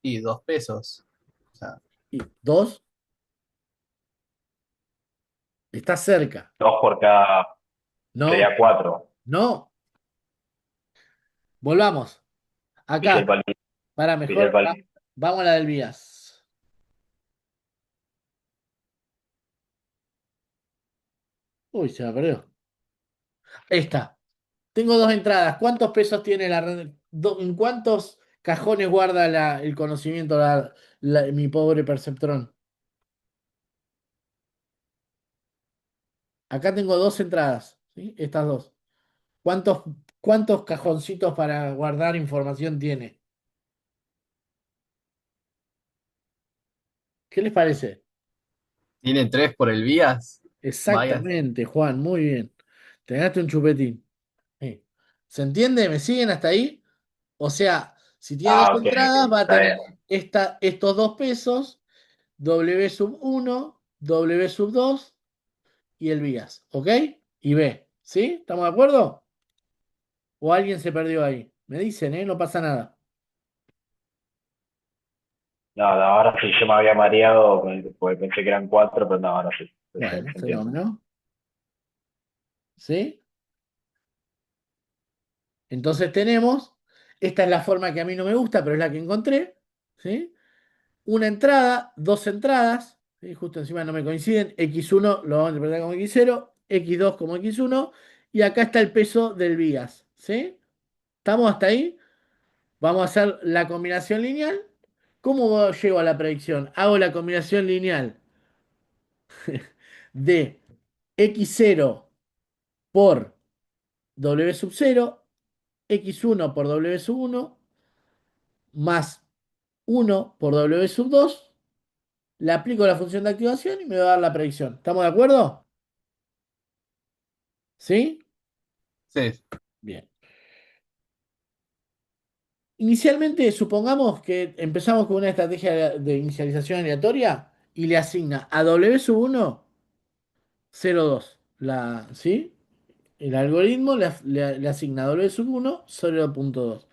Y 2 pesos. O sea, Y dos, está cerca. Dos por cada. No, Sería cuatro. no, volvamos. Pillé el Acá, palito. para Pillé el mejor, palito. vamos a la del vías. Uy, se me perdió. Esta. Tengo dos entradas. ¿Cuántos pesos tiene la red? ¿En cuántos cajones guarda el conocimiento mi pobre perceptrón? Acá tengo dos entradas, ¿sí? Estas dos. ¿Cuántos, cuántos cajoncitos para guardar información tiene? ¿Qué les parece? Tiene 3 por el vías. Vaya. Exactamente, Juan, muy bien. Te ganaste un chupetín. Sí. ¿Se entiende? ¿Me siguen hasta ahí? O sea, si tiene dos Ah, ok, ok, entradas, va a está tener bien. estos dos pesos, W sub uno, W sub 2 y el vías, ¿ok? Y B, ¿sí? ¿Estamos de acuerdo? ¿O alguien se perdió ahí? Me dicen, ¿eh? No pasa nada. No, no, ahora sí, yo me había mareado porque pensé que eran cuatro, pero no, ahora sí, Bueno, se entiende. fenómeno. ¿Sí? Entonces tenemos, esta es la forma que a mí no me gusta, pero es la que encontré, ¿sí? Una entrada, dos entradas, ¿sí? Justo encima no me coinciden, x1 lo vamos a interpretar como x0, x2 como x1, y acá está el peso del vías, ¿sí? ¿Estamos hasta ahí? Vamos a hacer la combinación lineal. ¿Cómo llego a la predicción? Hago la combinación lineal de x0 por w sub 0, x1 por w sub 1, más 1 por w sub 2, le aplico la función de activación y me va a dar la predicción. ¿Estamos de acuerdo? ¿Sí? Sí, Bien. Inicialmente, supongamos que empezamos con una estrategia de inicialización aleatoria y le asigna a w sub 1 0,2. ¿Sí? El algoritmo le asigna a w sub 1 0,2.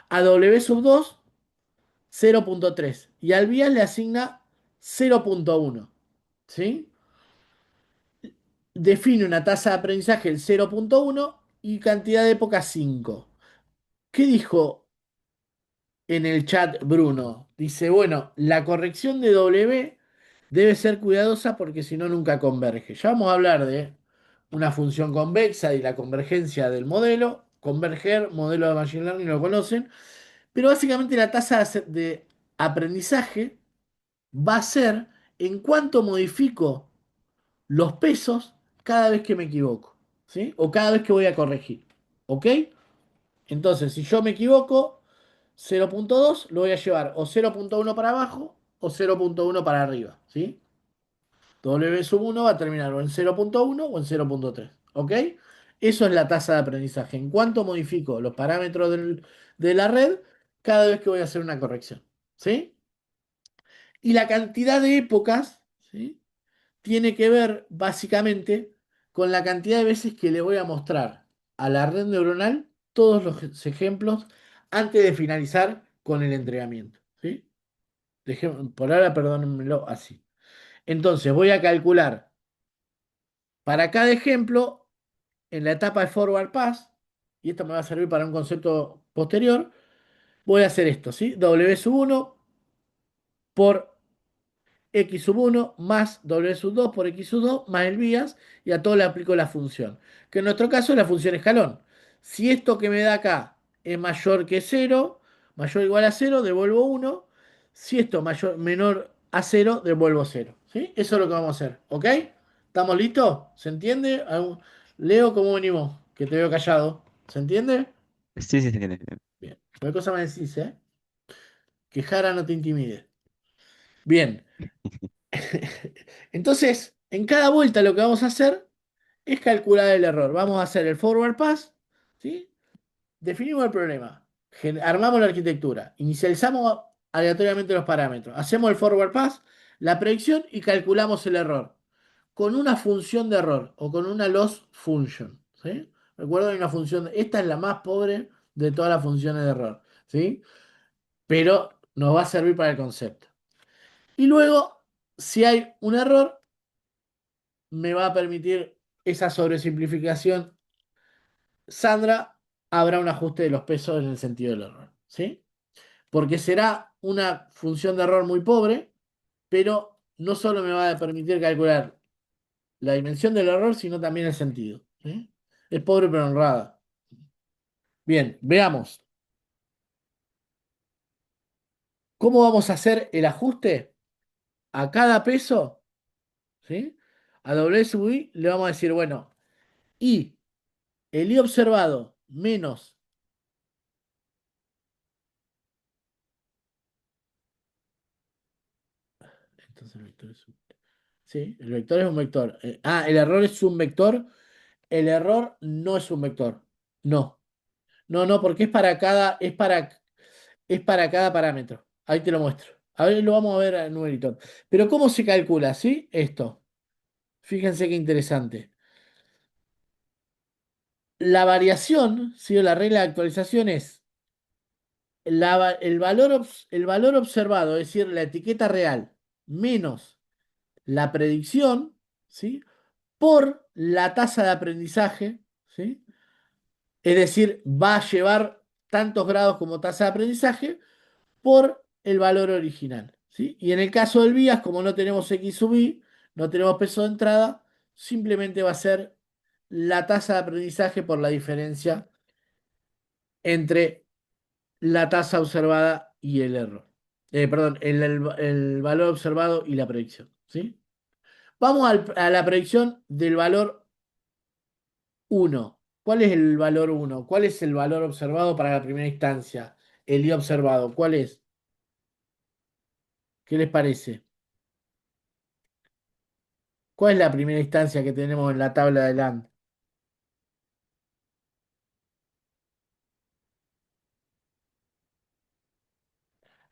A w sub 2 0,3. Y al BIAS le asigna 0,1. ¿Sí? Define una tasa de aprendizaje del 0,1 y cantidad de época 5. ¿Qué dijo en el chat Bruno? Dice, bueno, la corrección de W debe ser cuidadosa porque si no nunca converge. Ya vamos a hablar de una función convexa y la convergencia del modelo. Converger, modelo de Machine Learning, lo conocen. Pero básicamente la tasa de aprendizaje va a ser en cuánto modifico los pesos cada vez que me equivoco, ¿sí? O cada vez que voy a corregir, ¿ok? Entonces, si yo me equivoco, 0,2 lo voy a llevar o 0,1 para abajo o 0,1 para arriba, ¿sí? W sub 1 va a terminar o en 0,1 o en 0,3, ¿ok? Eso es la tasa de aprendizaje. En cuánto modifico los parámetros de la red cada vez que voy a hacer una corrección, ¿sí? Y la cantidad de épocas, ¿sí? Tiene que ver básicamente con la cantidad de veces que le voy a mostrar a la red neuronal todos los ejemplos antes de finalizar con el entrenamiento, ¿sí? Por ahora, perdónenmelo así. Entonces, voy a calcular para cada ejemplo en la etapa de forward pass, y esto me va a servir para un concepto posterior, voy a hacer esto, ¿sí? W sub 1 por x sub 1 más w sub 2 por x sub 2 más el vías y a todo le aplico la función. Que en nuestro caso es la función escalón. Si esto que me da acá es mayor que 0, mayor o igual a 0, devuelvo 1. Si esto es menor a 0, devuelvo 0. ¿Sí? Eso es lo que vamos a hacer. ¿Ok? ¿Estamos listos? ¿Se entiende? Leo, ¿cómo venimos? Que te veo callado. ¿Se entiende? Sí, sí, sí, sí, sí. Bien. ¿Qué cosa me decís, eh? Que Jara no te intimide. Bien. Entonces, en cada vuelta lo que vamos a hacer es calcular el error. Vamos a hacer el forward pass, ¿sí? Definimos el problema, armamos la arquitectura, inicializamos aleatoriamente los parámetros, hacemos el forward pass, la predicción y calculamos el error con una función de error o con una loss function, ¿sí? Recuerden, hay una función, esta es la más pobre de todas las funciones de error, ¿sí? Pero nos va a servir para el concepto. Y luego, si hay un error, me va a permitir esa sobresimplificación. Sandra, habrá un ajuste de los pesos en el sentido del error, ¿sí? Porque será una función de error muy pobre, pero no solo me va a permitir calcular la dimensión del error, sino también el sentido, ¿sí? Es pobre pero honrada. Bien, veamos. ¿Cómo vamos a hacer el ajuste a cada peso? ¿Sí? A W sub I le vamos a decir, bueno, I, el I observado menos, entonces el vector es un, sí, el vector es un vector. El error es un vector. El error no es un vector. No, no, porque es para cada parámetro. Ahí te lo muestro. A ver, lo vamos a ver en numerito. Pero ¿cómo se calcula? ¿Sí? Esto. Fíjense qué interesante. La variación, ¿sí? La regla de actualización es el valor observado, es decir, la etiqueta real, menos la predicción, ¿sí? Por la tasa de aprendizaje, ¿sí? Es decir, va a llevar tantos grados como tasa de aprendizaje por el valor original, ¿sí? Y en el caso del BIAS, como no tenemos X sub I, no tenemos peso de entrada, simplemente va a ser la tasa de aprendizaje por la diferencia entre la tasa observada y el error. Perdón, el valor observado y la predicción, ¿sí? Vamos a la predicción del valor 1. ¿Cuál es el valor 1? ¿Cuál es el valor observado para la primera instancia? El I observado, ¿cuál es? ¿Qué les parece? ¿Cuál es la primera instancia que tenemos en la tabla de land?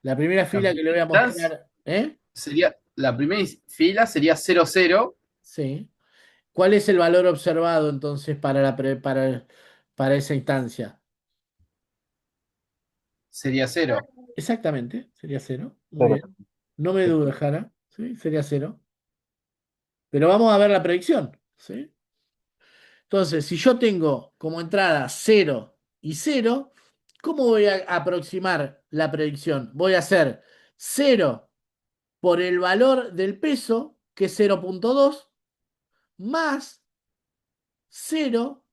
La primera La fila que le primera voy a instancia mostrar, ¿eh? sería, la primera fila sería 00, Sí. ¿Cuál es el valor observado entonces para esa instancia? sería 0. Exactamente, sería cero. Muy Pero, bien. No me dudes, Jara. ¿Sí? Sería cero. Pero vamos a ver la predicción. ¿Sí? Entonces, si yo tengo como entrada cero y cero, ¿cómo voy a aproximar la predicción? Voy a hacer cero por el valor del peso, que es 0,2, más cero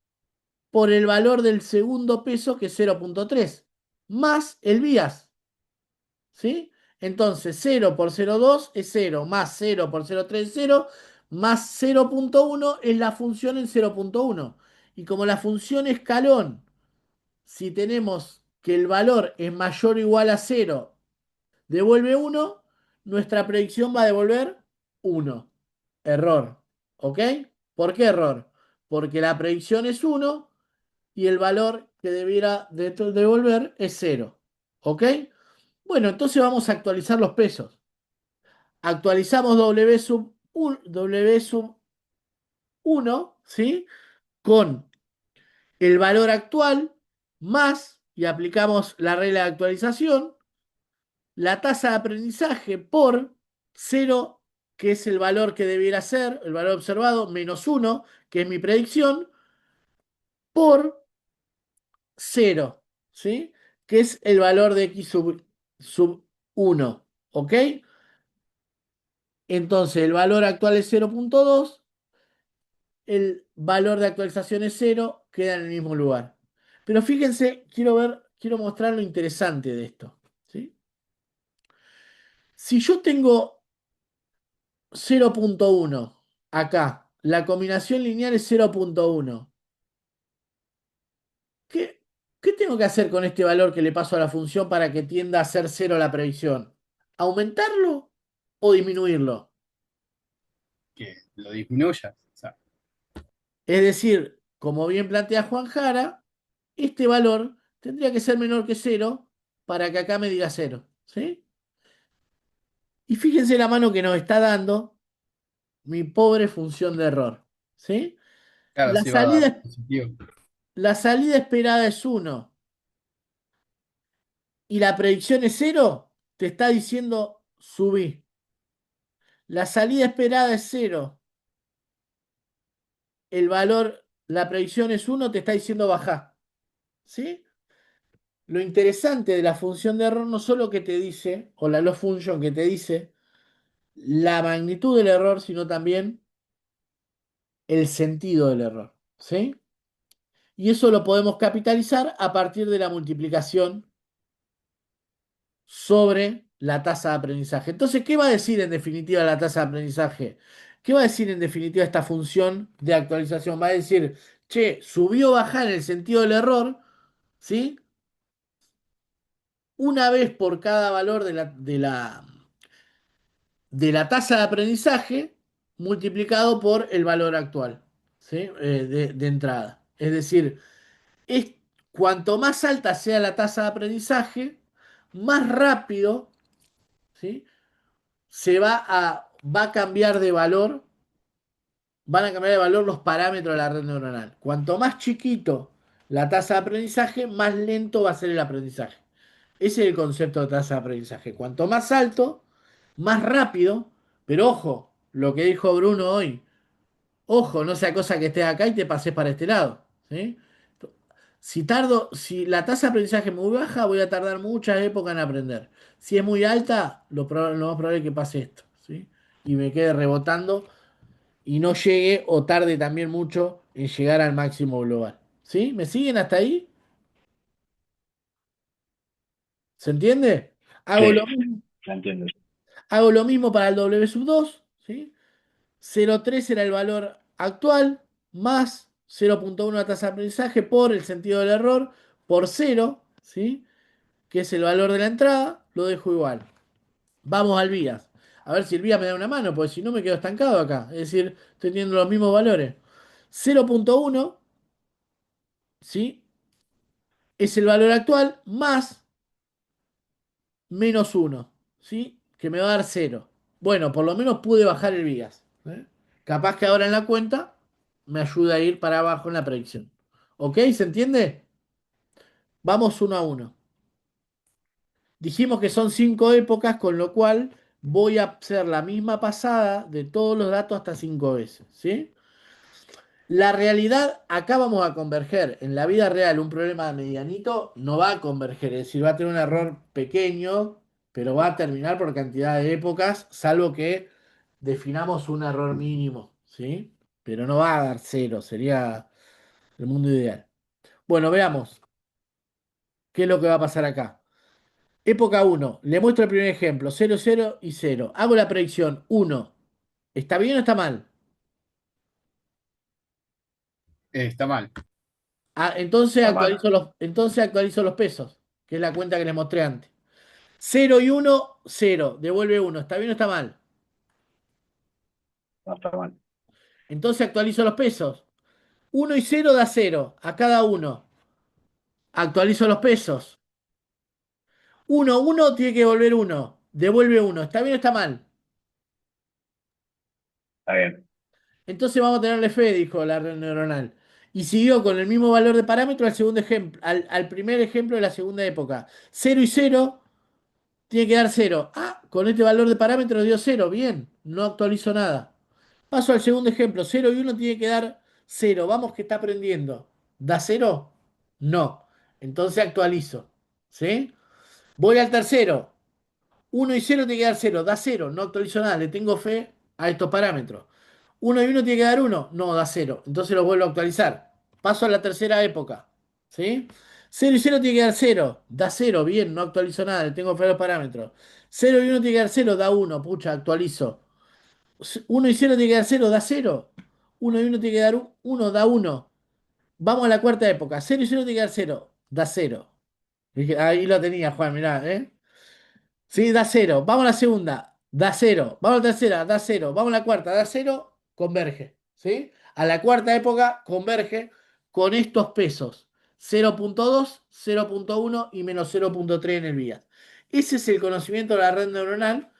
por el valor del segundo peso, que es 0,3, más el bias. ¿Sí? Entonces, 0 por 0,2 es cero, más 0 por 0,3 es 0, más 0,1 es la función en 0,1. Y como la función escalón, si tenemos que el valor es mayor o igual a cero, devuelve uno, nuestra predicción va a devolver uno. Error. ¿Ok? ¿Por qué error? Porque la predicción es uno y el valor que debiera devolver es cero. ¿Ok? Bueno, entonces vamos a actualizar los pesos. Actualizamos W sub 1, ¿sí? Con el valor actual más, y aplicamos la regla de actualización, la tasa de aprendizaje por cero, que es el valor que debiera ser, el valor observado, menos uno, que es mi predicción, por cero, ¿sí? Que es el valor de X sub 1, ¿ok? Entonces el valor actual es 0,2, el valor de actualización es cero, queda en el mismo lugar. Pero fíjense, quiero mostrar lo interesante de esto, ¿sí? Si yo tengo 0,1 acá, la combinación lineal es 0,1. ¿Qué, qué tengo que hacer con este valor que le paso a la función para que tienda a ser cero la predicción? ¿Aumentarlo o disminuirlo? Que lo disminuyas. O sea, Es decir, como bien plantea Juan Jara, este valor tendría que ser menor que cero para que acá me diga cero, ¿sí? Y fíjense la mano que nos está dando mi pobre función de error, ¿sí? claro, La si va a dar salida, positivo. la salida esperada es uno y la predicción es cero, te está diciendo subí. La salida esperada es cero, el valor, la predicción es uno, te está diciendo bajar, ¿sí? Lo interesante de la función de error no solo que te dice, o la loss function que te dice la magnitud del error, sino también el sentido del error, ¿sí? Y eso lo podemos capitalizar a partir de la multiplicación sobre la tasa de aprendizaje. Entonces, ¿qué va a decir en definitiva la tasa de aprendizaje? ¿Qué va a decir en definitiva esta función de actualización? Va a decir, che, subió o baja en el sentido del error, ¿sí? Una vez por cada valor de la tasa de aprendizaje multiplicado por el valor actual, ¿sí? De entrada. Es decir, es, cuanto más alta sea la tasa de aprendizaje, más rápido, ¿sí? va a cambiar de valor, van a cambiar de valor los parámetros de la red neuronal. Cuanto más chiquito la tasa de aprendizaje, más lento va a ser el aprendizaje. Ese es el concepto de tasa de aprendizaje. Cuanto más alto, más rápido, pero ojo, lo que dijo Bruno hoy, ojo, no sea cosa que estés acá y te pases para este lado, ¿sí? Si la tasa de aprendizaje es muy baja, voy a tardar muchas épocas en aprender. Si es muy alta, lo más probable es que pase esto, ¿sí? Y me quede rebotando y no llegue o tarde también mucho en llegar al máximo global. ¿Sí? ¿Me siguen hasta ahí? ¿Se entiende? Hago Sí, lo mismo, se entiende. hago lo mismo para el W sub 2, ¿sí? 0,3 era el valor actual, más 0,1 la tasa de aprendizaje por el sentido del error, por 0, ¿sí? Que es el valor de la entrada, lo dejo igual. Vamos al vías. A ver si el vías me da una mano, porque si no me quedo estancado acá. Es decir, estoy teniendo los mismos valores. 0,1, ¿sí? Es el valor actual más -1, ¿sí? Que me va a dar 0. Bueno, por lo menos pude bajar el vías, ¿eh? Capaz que ahora en la cuenta me ayuda a ir para abajo en la predicción. ¿Ok? ¿Se entiende? Vamos uno a uno. Dijimos que son 5 épocas, con lo cual voy a hacer la misma pasada de todos los datos hasta 5 veces, ¿sí? La realidad, acá vamos a converger. En la vida real, un problema medianito no va a converger, es decir, va a tener un error pequeño, pero va a terminar por cantidad de épocas, salvo que definamos un error mínimo, ¿sí? Pero no va a dar cero, sería el mundo ideal. Bueno, veamos qué es lo que va a pasar acá. Época uno, le muestro el primer ejemplo, 0, 0 y 0. Hago la predicción, 1. ¿Está bien o está mal? Está mal. Ah, entonces Está mal. actualizo los pesos, que es la cuenta que les mostré antes. 0 y 1, 0. Devuelve 1. ¿Está bien o está mal? No está mal. Entonces actualizo los pesos. 1 y 0 da 0 a cada uno. Actualizo los pesos. 1, 1 tiene que devolver 1. Devuelve 1. ¿Está bien o está mal? Está bien. Entonces vamos a tenerle fe, dijo la red neuronal. Y siguió con el mismo valor de parámetro al segundo ejemplo, al primer ejemplo de la segunda época. 0 y 0 tiene que dar 0. Ah, con este valor de parámetro dio 0. Bien, no actualizo nada. Paso al segundo ejemplo. 0 y 1 tiene que dar 0. Vamos que está aprendiendo. ¿Da 0? No. Entonces actualizo. ¿Sí? Voy al tercero. 1 y 0 tiene que dar 0. Da 0. No actualizo nada. Le tengo fe a estos parámetros. 1 y 1 tiene que dar 1. No, da 0. Entonces lo vuelvo a actualizar. Paso a la tercera época. ¿Sí? 0 y 0 tiene que dar 0. Da 0. Bien, no actualizo nada. Le tengo fe a los parámetros. 0 y 1 tiene que dar 0. Da 1. Pucha, actualizo. 1 y 0 tiene que dar 0. Da 0. 1 y 1 tiene que dar 1. Da 1. Vamos a la cuarta época. 0 y 0 tiene que dar 0. Da 0. Ahí lo tenía, Juan, mirá, ¿eh? Sí, da 0. Vamos a la segunda. Da 0. Vamos a la tercera. Da 0. Vamos a la cuarta. Da 0. Converge. ¿Sí? A la cuarta época converge con estos pesos. 0,2, 0,1 y -0,3 en el vías. Ese es el conocimiento de la red neuronal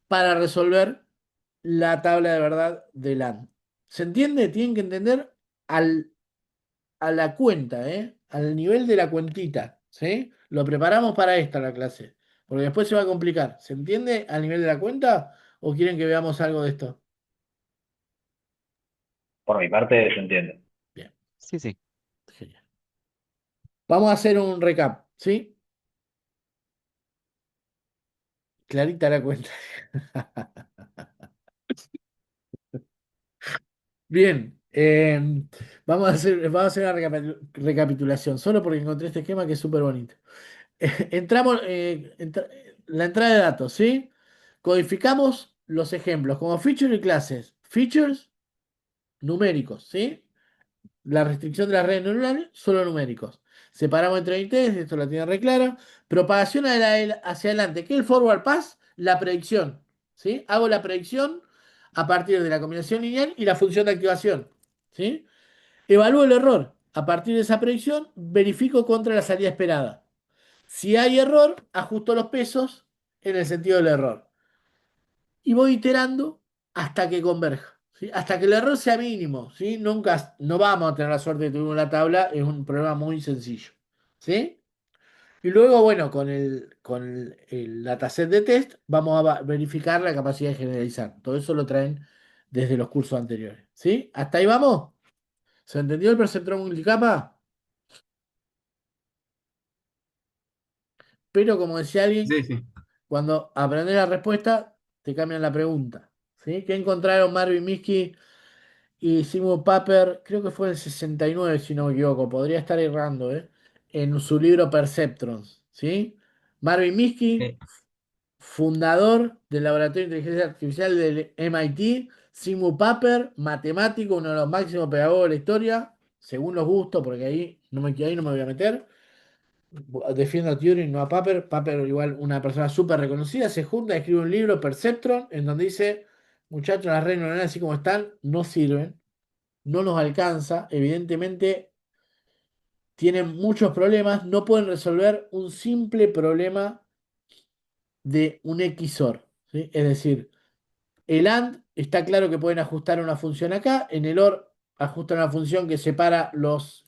para resolver la tabla de verdad de LAN. ¿Se entiende? Tienen que entender a la cuenta, ¿eh? Al nivel de la cuentita, ¿sí? Lo preparamos para esta la clase, porque después se va a complicar. ¿Se entiende al nivel de la cuenta o quieren que veamos algo de esto? Por mi parte, se entiende. Bien, Sí, sí. genial. Vamos a hacer un recap, ¿sí? Clarita la cuenta. Bien, vamos a hacer una recapitulación, solo porque encontré este esquema que es súper bonito. Entramos, la entrada de datos, ¿sí? Codificamos los ejemplos como feature y clases. Features, numéricos, ¿sí? La restricción de las redes neuronales, solo numéricos. Separamos entre ítems, esto lo tiene re claro. Propagación hacia adelante. ¿Qué es el forward pass? La predicción, ¿sí? Hago la predicción a partir de la combinación lineal y la función de activación, ¿sí? Evalúo el error. A partir de esa predicción, verifico contra la salida esperada. Si hay error, ajusto los pesos en el sentido del error. Y voy iterando hasta que converja, ¿sí? Hasta que el error sea mínimo, ¿sí? Nunca, no vamos a tener la suerte de tener una tabla, es un problema muy sencillo, ¿sí? Y luego, bueno, con el dataset de test, vamos a verificar la capacidad de generalizar. Todo eso lo traen desde los cursos anteriores, ¿sí? ¿Hasta ahí vamos? ¿Se entendió el perceptrón multicapa? Pero como decía alguien, Sí, sí. cuando aprendes la respuesta, te cambian la pregunta, ¿sí? ¿Qué encontraron Marvin Minsky y Simon Papert? Creo que fue en el 69, si no me equivoco, podría estar errando, ¿eh? En su libro Perceptrons, ¿sí? Marvin Minsky, Sí. fundador del Laboratorio de Inteligencia Artificial del MIT, Simon Papert, matemático, uno de los máximos pedagogos de la historia, según los gustos, porque ahí no me voy a meter. Defiendo a Turing, no a Papert. Papert, igual, una persona súper reconocida, se junta y escribe un libro, Perceptron, en donde dice: muchachos, las redes neuronales así como están, no sirven, no nos alcanza, evidentemente tienen muchos problemas, no pueden resolver un simple problema de un XOR, ¿sí? Es decir, el AND está claro que pueden ajustar una función acá, en el OR ajustan una función que separa los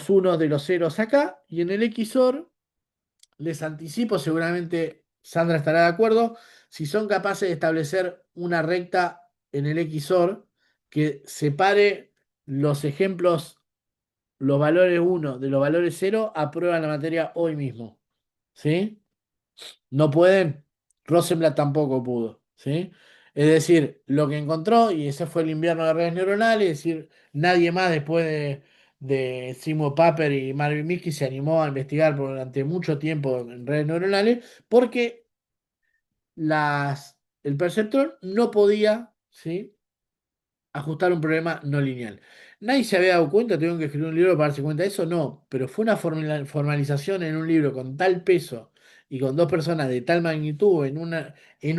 unos de los ceros acá, y en el XOR, les anticipo, seguramente Sandra estará de acuerdo, si son capaces de establecer una recta en el XOR que separe los ejemplos, los valores uno de los valores cero, aprueban la materia hoy mismo. ¿Sí? No pueden, Rosenblatt tampoco pudo, ¿sí? Es decir, lo que encontró, y ese fue el invierno de redes neuronales, es decir, nadie más después de Seymour Papert y Marvin Minsky se animó a investigar durante mucho tiempo en redes neuronales, porque el perceptrón no podía, ¿sí?, ajustar un problema no lineal. Nadie se había dado cuenta, tuvieron que escribir un libro para darse cuenta de eso, no, pero fue una formalización en un libro con tal peso y con dos personas de tal magnitud en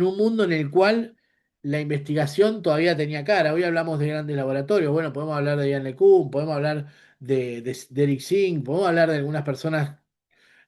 un mundo en el cual la investigación todavía tenía cara. Hoy hablamos de grandes laboratorios, bueno, podemos hablar de Ian LeCun, podemos hablar de Eric Singh, podemos hablar de algunas personas,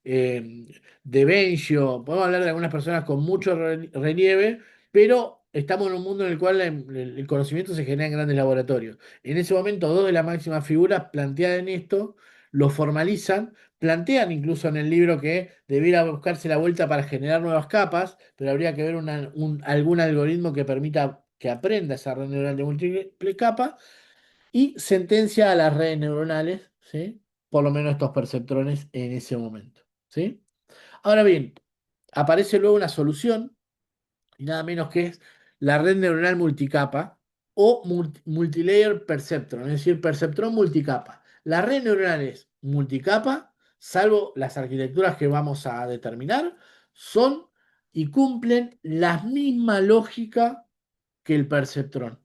eh, de Benchio, podemos hablar de algunas personas con mucho relieve, pero estamos en un mundo en el cual el conocimiento se genera en grandes laboratorios. En ese momento, dos de las máximas figuras planteadas en esto lo formalizan, plantean incluso en el libro que debiera buscarse la vuelta para generar nuevas capas, pero habría que ver algún algoritmo que permita que aprenda esa red neuronal de múltiples capas, y sentencia a las redes neuronales, ¿sí? Por lo menos estos perceptrones en ese momento, ¿sí? Ahora bien, aparece luego una solución, y nada menos que es la red neuronal multicapa o multilayer perceptron, es decir, perceptrón multicapa. Las redes neuronales multicapa, salvo las arquitecturas que vamos a determinar, son y cumplen la misma lógica que el perceptrón,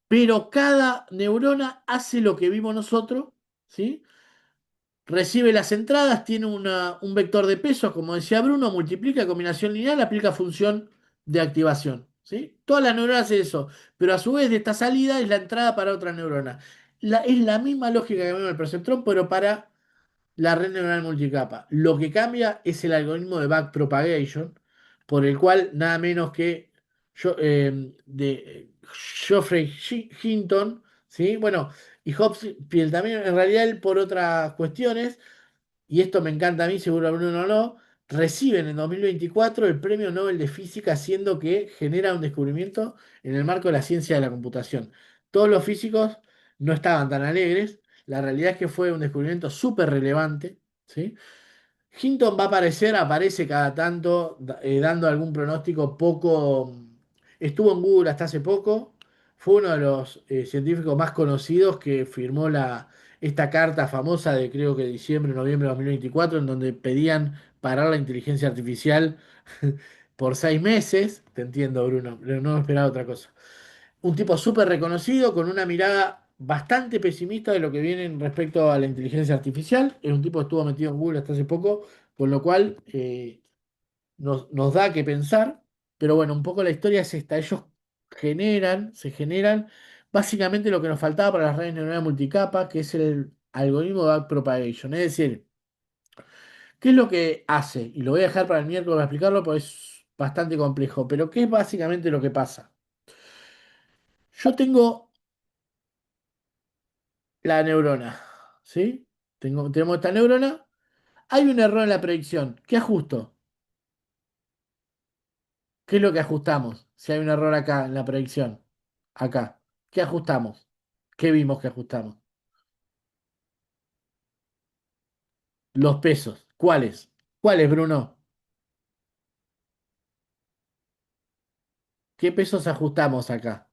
pero cada neurona hace lo que vimos nosotros, ¿sí? Recibe las entradas, tiene un vector de peso, como decía Bruno, multiplica, combinación lineal, aplica función de activación, ¿sí? Todas las neuronas hacen eso, pero a su vez de esta salida es la entrada para otra neurona. Es la misma lógica que vemos en el perceptrón, pero para la red neuronal multicapa. Lo que cambia es el algoritmo de backpropagation, por el cual nada menos que Geoffrey Hinton, ¿sí? Bueno, y Hopfield también, en realidad él por otras cuestiones, y esto me encanta a mí, seguro a Bruno no, reciben en 2024 el Premio Nobel de Física, haciendo que genera un descubrimiento en el marco de la ciencia de la computación. Todos los físicos no estaban tan alegres, la realidad es que fue un descubrimiento súper relevante, ¿sí? Hinton va a aparecer, aparece cada tanto, dando algún pronóstico poco. Estuvo en Google hasta hace poco. Fue uno de los científicos más conocidos que firmó esta carta famosa de, creo que diciembre, noviembre de 2024, en donde pedían parar la inteligencia artificial por 6 meses. Te entiendo, Bruno, pero no esperaba otra cosa. un tipo súper reconocido con una mirada bastante pesimista de lo que viene respecto a la inteligencia artificial. Es un tipo que estuvo metido en Google hasta hace poco, con lo cual nos da que pensar. Pero bueno, un poco la historia es esta. Ellos se generan básicamente lo que nos faltaba para las redes neuronales multicapa, que es el algoritmo de backpropagation. Es decir, ¿qué es lo que hace? Y lo voy a dejar para el miércoles para explicarlo porque es bastante complejo. Pero ¿qué es básicamente lo que pasa? Yo tengo la neurona, ¿sí? Tenemos esta neurona. Hay un error en la predicción. ¿Qué ajusto? ¿Qué es lo que ajustamos? Si hay un error acá en la predicción. Acá. ¿Qué ajustamos? ¿Qué vimos que ajustamos? Los pesos. ¿Cuáles? ¿Cuáles, Bruno? ¿Qué pesos ajustamos acá?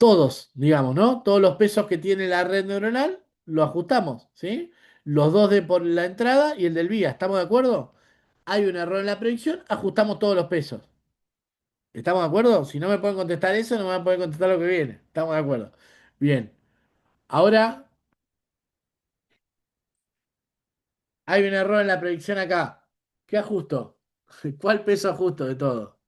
Todos, digamos, ¿no? Todos los pesos que tiene la red neuronal, lo ajustamos, ¿sí? Los dos de por la entrada y el del vía, ¿estamos de acuerdo? Hay un error en la predicción, ajustamos todos los pesos. ¿Estamos de acuerdo? Si no me pueden contestar eso, no me van a poder contestar lo que viene. ¿Estamos de acuerdo? Bien. Ahora hay un error en la predicción acá. ¿Qué ajusto? ¿Cuál peso ajusto de todo?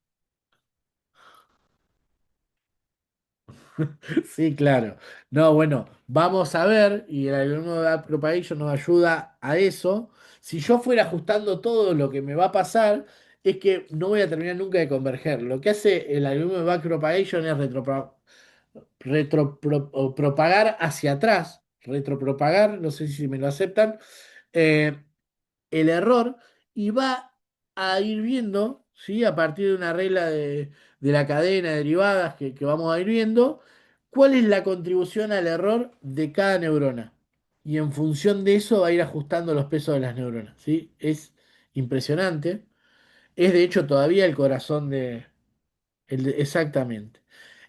Sí, claro. No, bueno, vamos a ver, y el algoritmo de backpropagation nos ayuda a eso. Si yo fuera ajustando todo lo que me va a pasar, es que no voy a terminar nunca de converger. Lo que hace el algoritmo de backpropagation es o propagar hacia atrás. Retropropagar, no sé si me lo aceptan. eh, el error y va a ir viendo, ¿sí? A partir de una regla de la cadena de derivadas que vamos a ir viendo, cuál es la contribución al error de cada neurona. Y en función de eso va a ir ajustando los pesos de las neuronas, ¿sí? Es impresionante. Es de hecho todavía el corazón exactamente.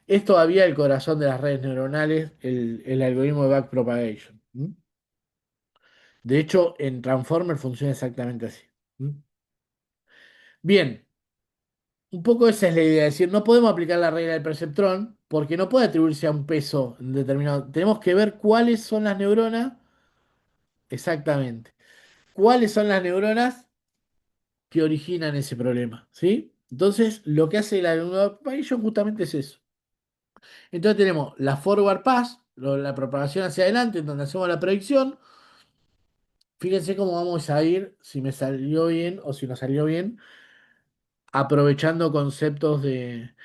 Es todavía el corazón de las redes neuronales, el algoritmo de backpropagation. ¿M? De hecho, en Transformer funciona exactamente así. ¿M? Bien, un poco esa es la idea, es decir, no podemos aplicar la regla del perceptrón porque no puede atribuirse a un peso determinado. Tenemos que ver cuáles son las neuronas, exactamente, cuáles son las neuronas que originan ese problema, ¿sí? Entonces, lo que hace la propagation justamente es eso. Entonces tenemos la forward pass, la propagación hacia adelante, en donde hacemos la predicción. Fíjense cómo vamos a ir, si me salió bien o si no salió bien, aprovechando conceptos del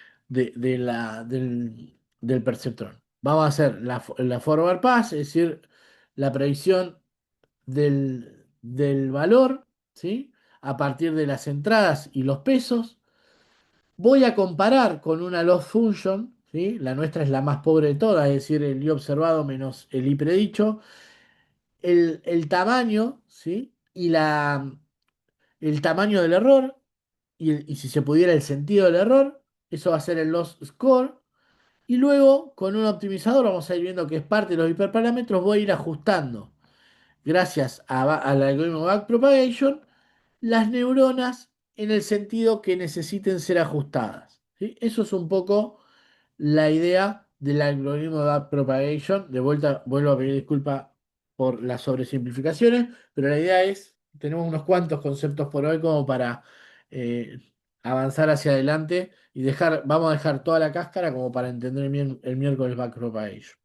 perceptrón. Vamos a hacer la forward pass, es decir, la predicción del valor, ¿sí? A partir de las entradas y los pesos. Voy a comparar con una loss function, ¿sí? La nuestra es la más pobre de todas, es decir, el i observado menos el i predicho. El tamaño, ¿sí? El tamaño del error y si se pudiera el sentido del error, eso va a ser el loss score. Y luego con un optimizador vamos a ir viendo que es parte de los hiperparámetros, voy a ir ajustando, gracias al algoritmo backpropagation, las neuronas en el sentido que necesiten ser ajustadas. ¿Sí? Eso es un poco la idea del algoritmo de backpropagation. De vuelta, vuelvo a pedir disculpas por las sobresimplificaciones, pero la idea es, tenemos unos cuantos conceptos por hoy como para eh, avanzar hacia adelante y vamos a dejar toda la cáscara como para entender bien el miércoles backpropagation.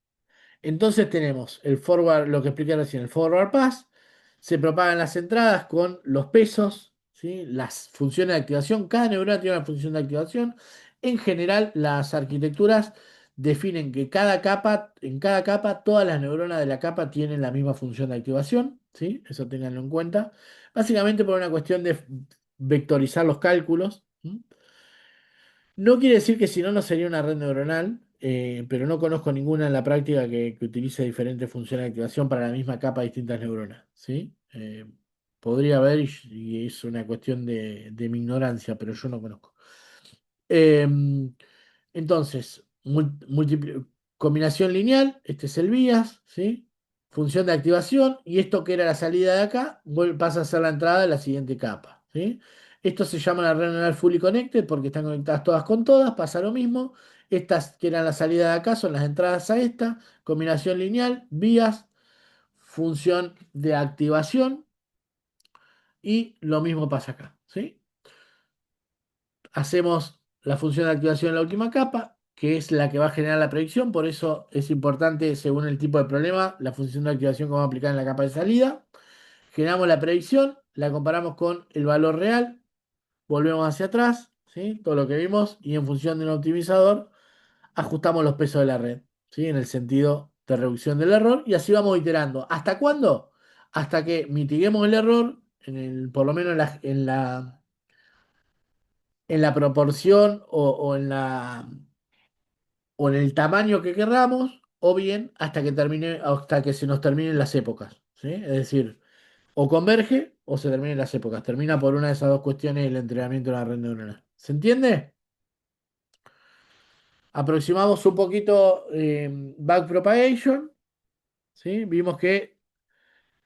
Entonces tenemos el forward, lo que expliqué recién, el forward pass, se propagan las entradas con los pesos, ¿sí? Las funciones de activación, cada neurona tiene una función de activación. En general, las arquitecturas definen que en cada capa, todas las neuronas de la capa tienen la misma función de activación, ¿sí? Eso ténganlo en cuenta. Básicamente por una cuestión de vectorizar los cálculos. ¿Sí? No quiere decir que si no, no sería una red neuronal, pero no conozco ninguna en la práctica que utilice diferentes funciones de activación para la misma capa de distintas neuronas, ¿sí? Podría haber y es una cuestión de mi ignorancia, pero yo no conozco. Eh, entonces, combinación lineal, este es el BIAS, ¿sí? Función de activación, y esto que era la salida de acá, pasa a ser la entrada de la siguiente capa, ¿sí? Esto se llama la red neural fully connected porque están conectadas todas con todas, pasa lo mismo. Estas que eran la salida de acá son las entradas a esta, combinación lineal, vías, función de activación y lo mismo pasa acá, ¿sí? Hacemos la función de activación en la última capa, que es la que va a generar la predicción, por eso es importante, según el tipo de problema, la función de activación que vamos a aplicar en la capa de salida. Generamos la predicción, la comparamos con el valor real, volvemos hacia atrás, ¿sí? Todo lo que vimos, y en función de un optimizador, ajustamos los pesos de la red, ¿sí? En el sentido de reducción del error, y así vamos iterando. ¿Hasta cuándo? Hasta que mitiguemos el error, por lo menos en la proporción o en el tamaño que queramos, o bien hasta que se nos terminen las épocas, ¿sí? Es decir, o converge o se terminen las épocas. Termina por una de esas dos cuestiones el entrenamiento de la red neuronal. ¿Se entiende? Aproximamos un poquito backpropagation, ¿sí? Vimos que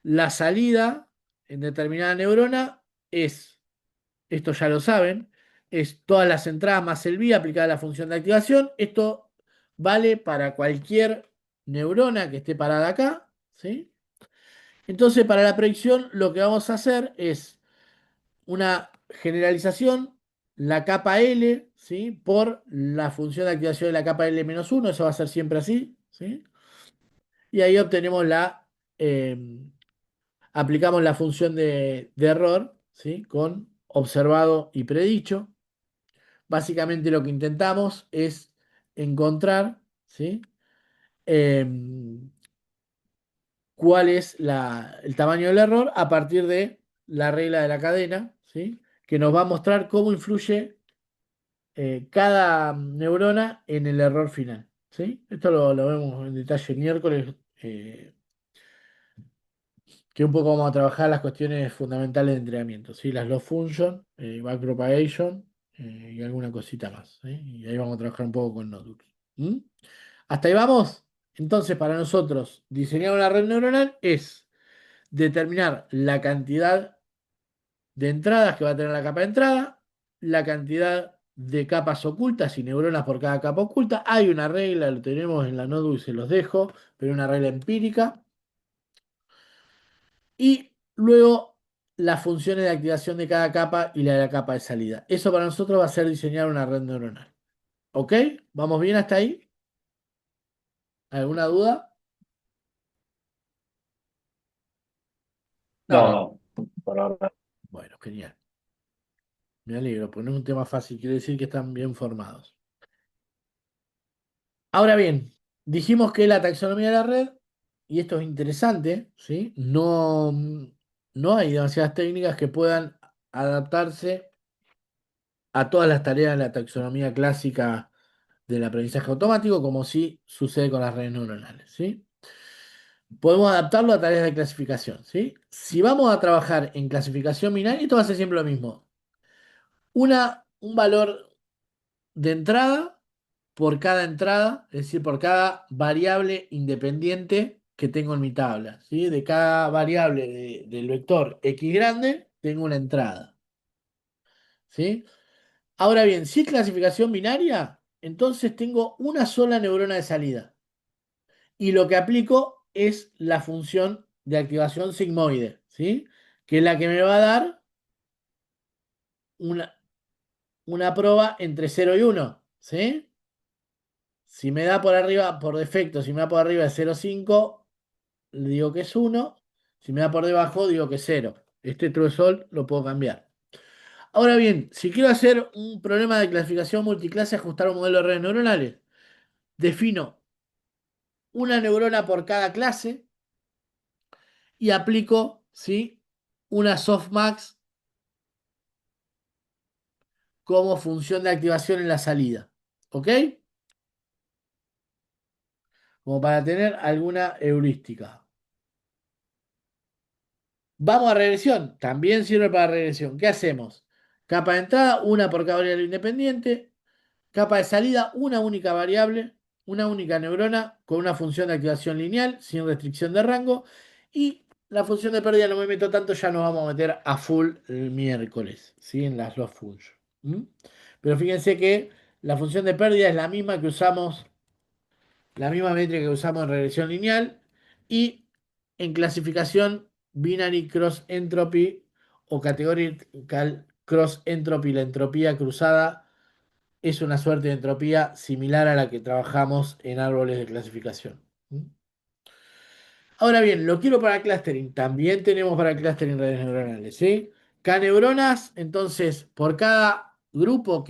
la salida en determinada neurona es, esto ya lo saben, es todas las entradas más el vía aplicada a la función de activación. Esto vale para cualquier neurona que esté parada acá, ¿sí? Entonces, para la predicción, lo que vamos a hacer es una generalización, la capa L, ¿sí? Por la función de activación de la capa L-1, eso va a ser siempre así, ¿sí? Y ahí obtenemos aplicamos la función de error, ¿sí? Con observado y predicho. Básicamente lo que intentamos es encontrar, ¿sí? Em, cuál es el tamaño del error a partir de la regla de la cadena, ¿sí? Que nos va a mostrar cómo influye cada neurona en el error final, ¿sí? Esto lo vemos en detalle el miércoles, que un poco vamos a trabajar las cuestiones fundamentales de entrenamiento, ¿sí? Las loss function, backpropagation y alguna cosita más, ¿sí? Y ahí vamos a trabajar un poco con notebooks. ¿Mm? ¿Hasta ahí vamos? Entonces, para nosotros, diseñar una red neuronal es determinar la cantidad de entradas que va a tener la capa de entrada, la cantidad de capas ocultas y neuronas por cada capa oculta. Hay una regla, lo tenemos en la notebook y se los dejo, pero una regla empírica. Y luego las funciones de activación de cada capa y la de la capa de salida. Eso para nosotros va a ser diseñar una red neuronal. ¿Ok? ¿Vamos bien hasta ahí? ¿Alguna duda? No, No. no, por ahora. Bueno, genial. Me alegro, porque no es un tema fácil, quiere decir que están bien formados. Ahora bien, dijimos que la taxonomía de la red, y esto es interesante, ¿sí? No hay demasiadas técnicas que puedan adaptarse a todas las tareas de la taxonomía clásica del aprendizaje automático, como sí sucede con las redes neuronales, ¿sí? Podemos adaptarlo a tareas de clasificación, ¿sí? Si vamos a trabajar en clasificación binaria, esto va a ser siempre lo mismo. Un valor de entrada por cada entrada, es decir, por cada variable independiente que tengo en mi tabla, ¿sí? De cada variable del vector x grande, tengo una entrada, ¿sí? Ahora bien, si es clasificación binaria, entonces tengo una sola neurona de salida. Y lo que aplico es la función de activación sigmoide, ¿sí? Que es la que me va a dar una, una prueba entre 0 y 1, ¿sí? Si me da por arriba, por defecto, si me da por arriba de 0,5, le digo que es 1. Si me da por debajo, digo que es 0. Este true sol lo puedo cambiar. Ahora bien, si quiero hacer un problema de clasificación multiclase, ajustar un modelo de redes neuronales, defino una neurona por cada clase y aplico, ¿sí? Una softmax como función de activación en la salida. ¿Ok? Como para tener alguna heurística. Vamos a regresión. También sirve para regresión. ¿Qué hacemos? Capa de entrada, una por cada variable independiente. Capa de salida, una única variable, una única neurona con una función de activación lineal, sin restricción de rango. Y la función de pérdida no me meto tanto, ya nos vamos a meter a full el miércoles, ¿sí? En las loss function. ¿Mm? Pero fíjense que la función de pérdida es la misma que usamos, la misma métrica que usamos en regresión lineal. Y en clasificación binary cross entropy o categorical cross entropy, la entropía cruzada es una suerte de entropía similar a la que trabajamos en árboles de clasificación. ¿Mm? Ahora bien, lo quiero para clustering. También tenemos para clustering redes neuronales, ¿sí? K-neuronas, entonces, por cada grupo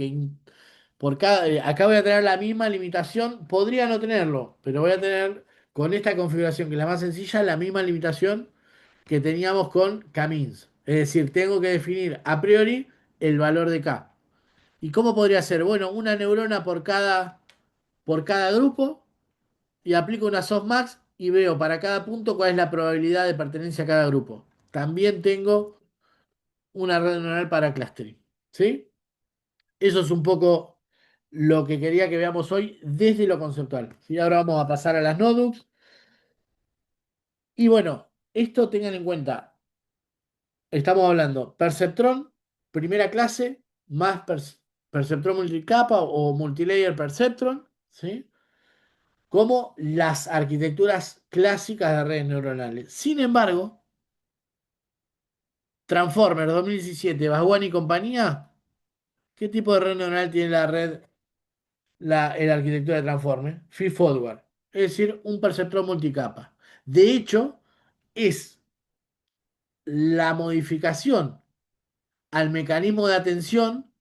acá voy a tener la misma limitación. Podría no tenerlo, pero voy a tener con esta configuración, que es la más sencilla, la misma limitación que teníamos con K-means. Es decir, tengo que definir a priori el valor de K. ¿Y cómo podría ser? Bueno, una neurona por cada grupo y aplico una softmax y veo para cada punto cuál es la probabilidad de pertenencia a cada grupo. También tengo una red neuronal para clustering. ¿Sí? Eso es un poco lo que quería que veamos hoy desde lo conceptual. ¿Sí? Ahora vamos a pasar a las nodules. Y bueno, esto tengan en cuenta. Estamos hablando perceptrón, primera clase, más perceptrón multicapa o multilayer perceptron, ¿sí? Como las arquitecturas clásicas de redes neuronales. Sin embargo, Transformer 2017, Baswan y compañía, ¿qué tipo de red neuronal tiene la red, la arquitectura de Transformer? Feed forward, es decir, un perceptrón multicapa. De hecho, es la modificación al mecanismo de atención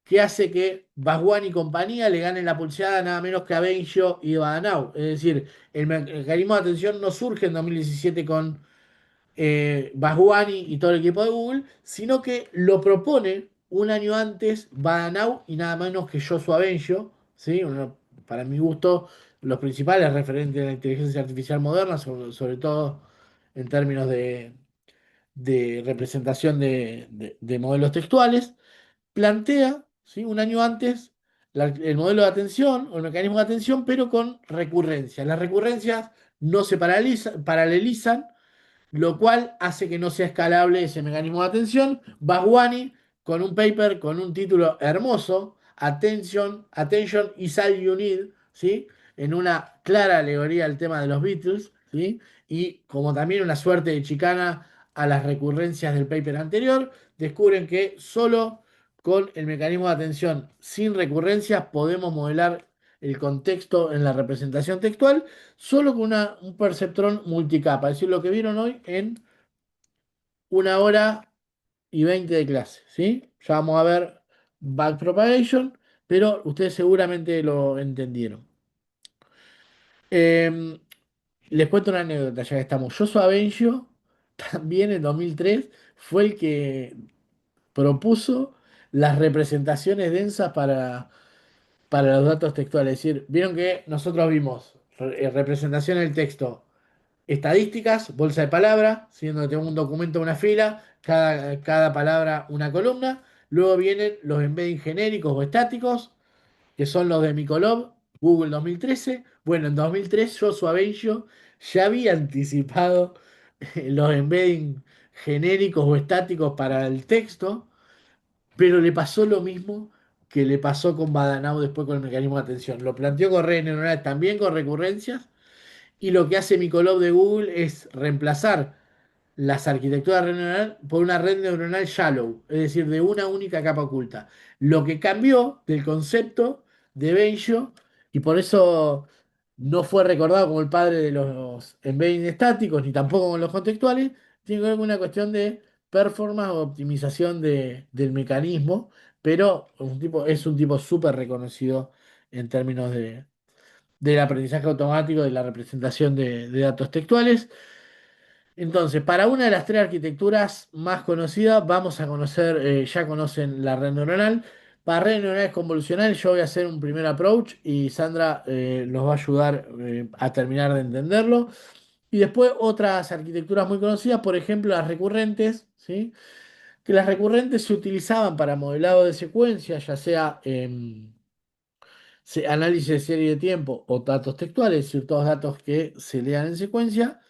que hace que Baswan y compañía le ganen la pulseada nada menos que a Benjo y Badanau. Es decir, el mecanismo de atención no surge en 2017 con Baswani y todo el equipo de Google, sino que lo propone un año antes Badanau y nada menos que Joshua Bengio, ¿sí? Para mi gusto, los principales referentes de la inteligencia artificial moderna, sobre todo en términos de representación de modelos textuales, plantea, ¿sí? Un año antes el modelo de atención o el mecanismo de atención, pero con recurrencias. Las recurrencias no se paralelizan, lo cual hace que no sea escalable ese mecanismo de atención. Baswani, con un paper con un título hermoso, Attention is all you need, ¿sí? En una clara alegoría al tema de los Beatles, ¿sí? Y como también una suerte de chicana a las recurrencias del paper anterior, descubren que solo con el mecanismo de atención sin recurrencias podemos modelar el contexto en la representación textual solo con un perceptrón multicapa. Es decir, lo que vieron hoy en 1 hora y 20 de clase. ¿Sí? Ya vamos a ver backpropagation, pero ustedes seguramente lo entendieron. Eh, Les cuento una anécdota, ya que estamos. Joshua Bengio, también en 2003, fue el que propuso las representaciones densas para los datos textuales. Es decir, vieron que nosotros vimos representación del texto, estadísticas, bolsa de palabra, siendo que tengo un documento, una fila, cada palabra una columna. Luego vienen los embeddings genéricos o estáticos, que son los de Mikolov, Google 2013. Bueno, en 2003 Joshua Bengio ya había anticipado los embeddings genéricos o estáticos para el texto, pero le pasó lo mismo que le pasó con Badanao después con el mecanismo de atención. Lo planteó con redes neuronales también con recurrencias, y lo que hace Mikolov de Google es reemplazar las arquitecturas de red neuronal por una red neuronal shallow, es decir, de una única capa oculta. Lo que cambió del concepto de Benjo, y por eso no fue recordado como el padre de los embeddings estáticos, ni tampoco con los contextuales, tiene que ver con una cuestión de performance o optimización del mecanismo, pero es un tipo súper reconocido en términos del aprendizaje automático, de la representación de datos textuales. Entonces, para una de las tres arquitecturas más conocidas, vamos a conocer, ya conocen la red neuronal. Para redes neuronales convolucionales, yo voy a hacer un primer approach y Sandra nos va a ayudar a terminar de entenderlo. Y después otras arquitecturas muy conocidas, por ejemplo, las recurrentes, ¿sí? Que las recurrentes se utilizaban para modelado de secuencias, ya sea análisis de serie de tiempo o datos textuales, es decir, todos datos que se lean en secuencia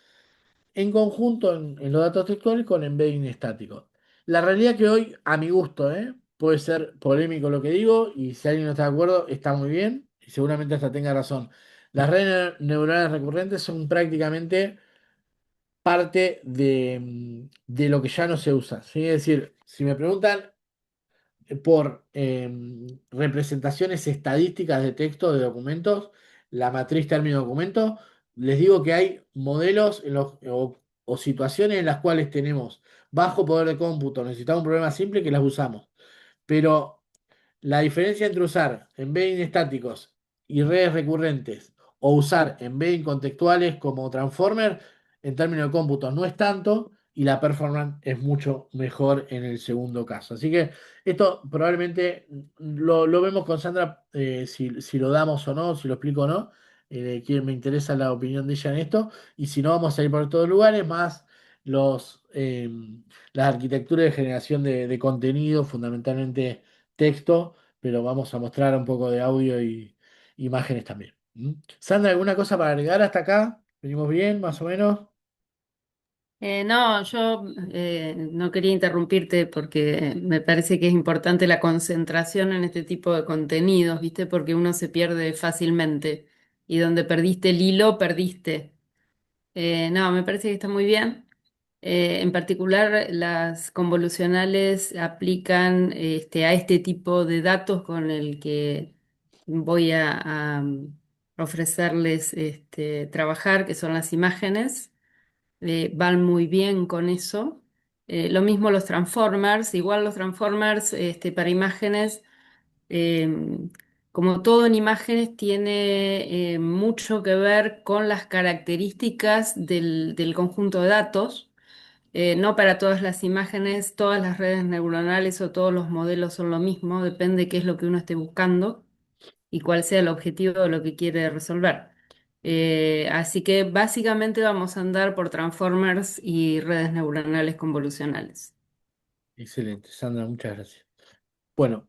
en conjunto en los datos textuales con embedding estático. La realidad que hoy, a mi gusto, puede ser polémico lo que digo, y si alguien no está de acuerdo, está muy bien, y seguramente hasta tenga razón. Las redes neuronales recurrentes son prácticamente parte de lo que ya no se usa, ¿sí? Es decir, si me preguntan por representaciones estadísticas de texto de documentos, la matriz término documento, les digo que hay modelos o situaciones en las cuales tenemos bajo poder de cómputo, necesitamos un problema simple que las usamos. Pero la diferencia entre usar embedding estáticos y redes recurrentes o usar embedding contextuales como transformer en términos de cómputo no es tanto y la performance es mucho mejor en el segundo caso. Así que esto probablemente lo vemos con Sandra, si lo damos o no, si lo explico o no. Me interesa la opinión de ella en esto. Y si no, vamos a ir por todos lugares, más los, las arquitecturas de generación de contenido, fundamentalmente texto, pero vamos a mostrar un poco de audio y imágenes también. ¿Mm? Sandra, ¿alguna cosa para agregar hasta acá? ¿Venimos bien, más o menos? No, yo no quería interrumpirte porque me parece que es importante la concentración en este tipo de contenidos, ¿viste? Porque uno se pierde fácilmente y donde perdiste el hilo, perdiste. No, me parece que está muy bien. En particular, las convolucionales aplican a este tipo de datos con el que voy a ofrecerles trabajar, que son las imágenes. Van muy bien con eso. Lo mismo los transformers, igual los transformers para imágenes. Em, Como todo en imágenes, tiene mucho que ver con las características del conjunto de datos. No para todas las imágenes, todas las redes neuronales o todos los modelos son lo mismo, depende qué es lo que uno esté buscando y cuál sea el objetivo de lo que quiere resolver. Así que básicamente vamos a andar por transformers y redes neuronales convolucionales. Excelente, Sandra, muchas gracias. Bueno,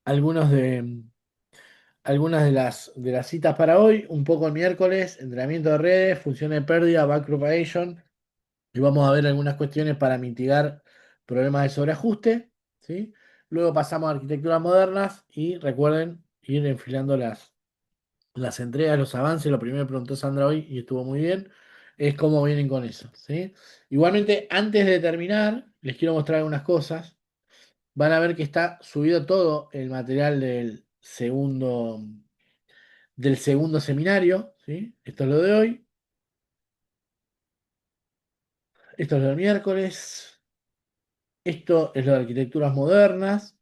algunos de, algunas de las citas para hoy, un poco el miércoles, entrenamiento de redes, funciones de pérdida, backpropagation, y vamos a ver algunas cuestiones para mitigar problemas de sobreajuste, ¿sí? Luego pasamos a arquitecturas modernas y recuerden ir enfilando las entregas, los avances. Lo primero que preguntó Sandra hoy y estuvo muy bien, es cómo vienen con eso, ¿sí? Igualmente, antes de terminar, les quiero mostrar algunas cosas. Van a ver que está subido todo el material del segundo seminario, ¿sí? Esto es lo de hoy, esto es lo del miércoles, esto es lo de arquitecturas modernas,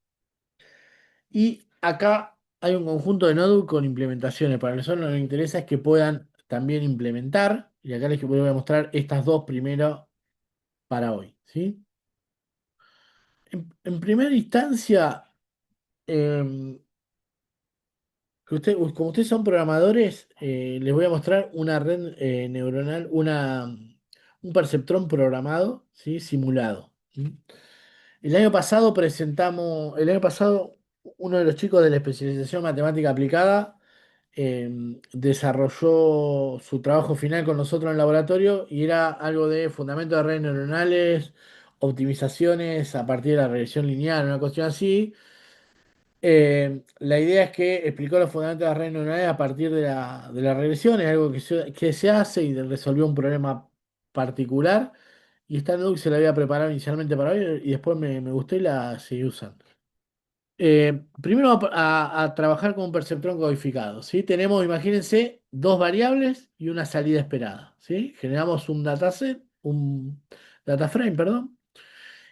y acá hay un conjunto de notebooks con implementaciones. Para nosotros lo que nos interesa es que puedan también implementar, y acá les voy a mostrar estas dos primero para hoy, ¿sí? En primera instancia, em, como ustedes son programadores, les voy a mostrar una red neuronal, un perceptrón programado, ¿sí? Simulado. ¿Sí? El año pasado, uno de los chicos de la especialización matemática aplicada desarrolló su trabajo final con nosotros en el laboratorio y era algo de fundamento de redes neuronales, optimizaciones a partir de la regresión lineal, una cuestión así. La idea es que explicó los fundamentos de las redes neuronales a partir de la regresión, es algo que se hace y resolvió un problema particular. Y esta notebook se la había preparado inicialmente para hoy y después me gustó y la seguí usando. Primero vamos a trabajar con un perceptrón codificado, ¿sí? Tenemos, imagínense, dos variables y una salida esperada, ¿sí? Generamos un dataset, un data frame, perdón.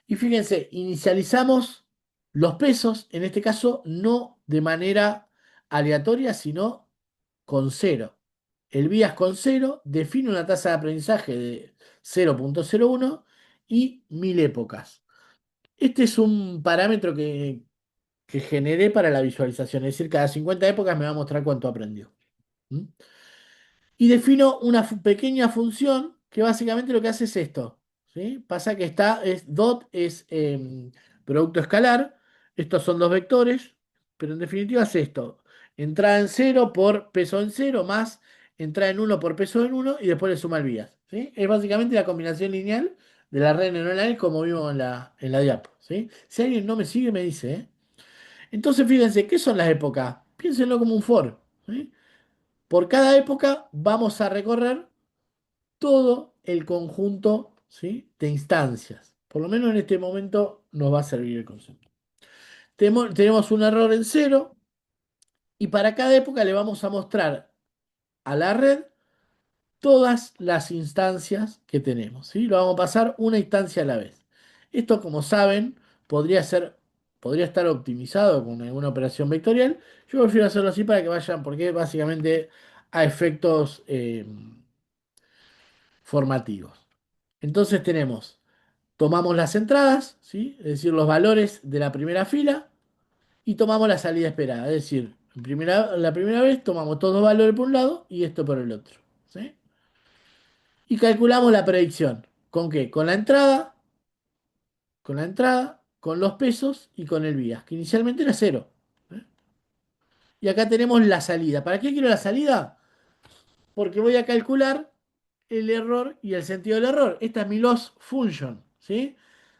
Y fíjense, inicializamos los pesos, en este caso no de manera aleatoria, sino con cero. El bias con cero define una tasa de aprendizaje de 0,01 y 1000 épocas. Este es un parámetro que generé para la visualización, es decir, cada 50 épocas me va a mostrar cuánto aprendió. ¿Mm? Y defino una pequeña función que básicamente lo que hace es esto. ¿Sí? Pasa que dot es producto escalar, estos son dos vectores, pero en definitiva es esto. Entrada en cero por peso en cero más entrada en uno por peso en uno y después le suma el bias. ¿Sí? Es básicamente la combinación lineal de la red neuronal como vimos en la diapo, ¿sí? Si alguien no me sigue, me dice, ¿eh? Entonces, fíjense, ¿qué son las épocas? Piénsenlo como un for, ¿sí? Por cada época vamos a recorrer todo el conjunto, ¿sí? De instancias. Por lo menos en este momento nos va a servir el concepto. Tenemos un error en cero y para cada época le vamos a mostrar a la red todas las instancias que tenemos, ¿sí? Lo vamos a pasar una instancia a la vez. Esto, como saben, podría ser, podría estar optimizado con alguna operación vectorial. Yo prefiero hacerlo así para que vayan, porque básicamente a efectos formativos. Entonces tomamos las entradas, ¿sí? Es decir, los valores de la primera fila y tomamos la salida esperada. Es decir, la primera vez tomamos todos los valores por un lado y esto por el otro, ¿sí? Y calculamos la predicción. ¿Con qué? Con los pesos y con el vías, que inicialmente era cero, ¿eh? Y acá tenemos la salida. ¿Para qué quiero la salida? Porque voy a calcular el error y el sentido del error. Esta es mi loss function, ¿sí?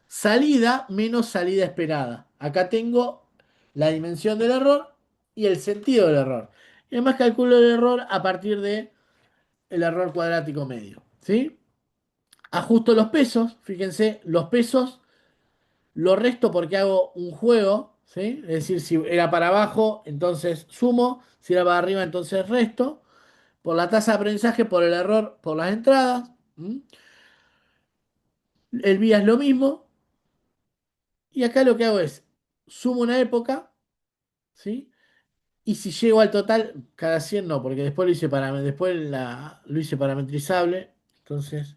Salida menos salida esperada. Acá tengo la dimensión del error y el sentido del error. Y además calculo el error a partir de el error cuadrático medio, ¿sí? Ajusto los pesos, fíjense, los pesos lo resto porque hago un juego, ¿sí? Es decir, si era para abajo, entonces sumo, si era para arriba, entonces resto, por la tasa de aprendizaje, por el error, por las entradas. ¿M? El vía es lo mismo, y acá lo que hago es, sumo una época, ¿sí? Y si llego al total, cada 100 no, porque después lo hice parametrizable, entonces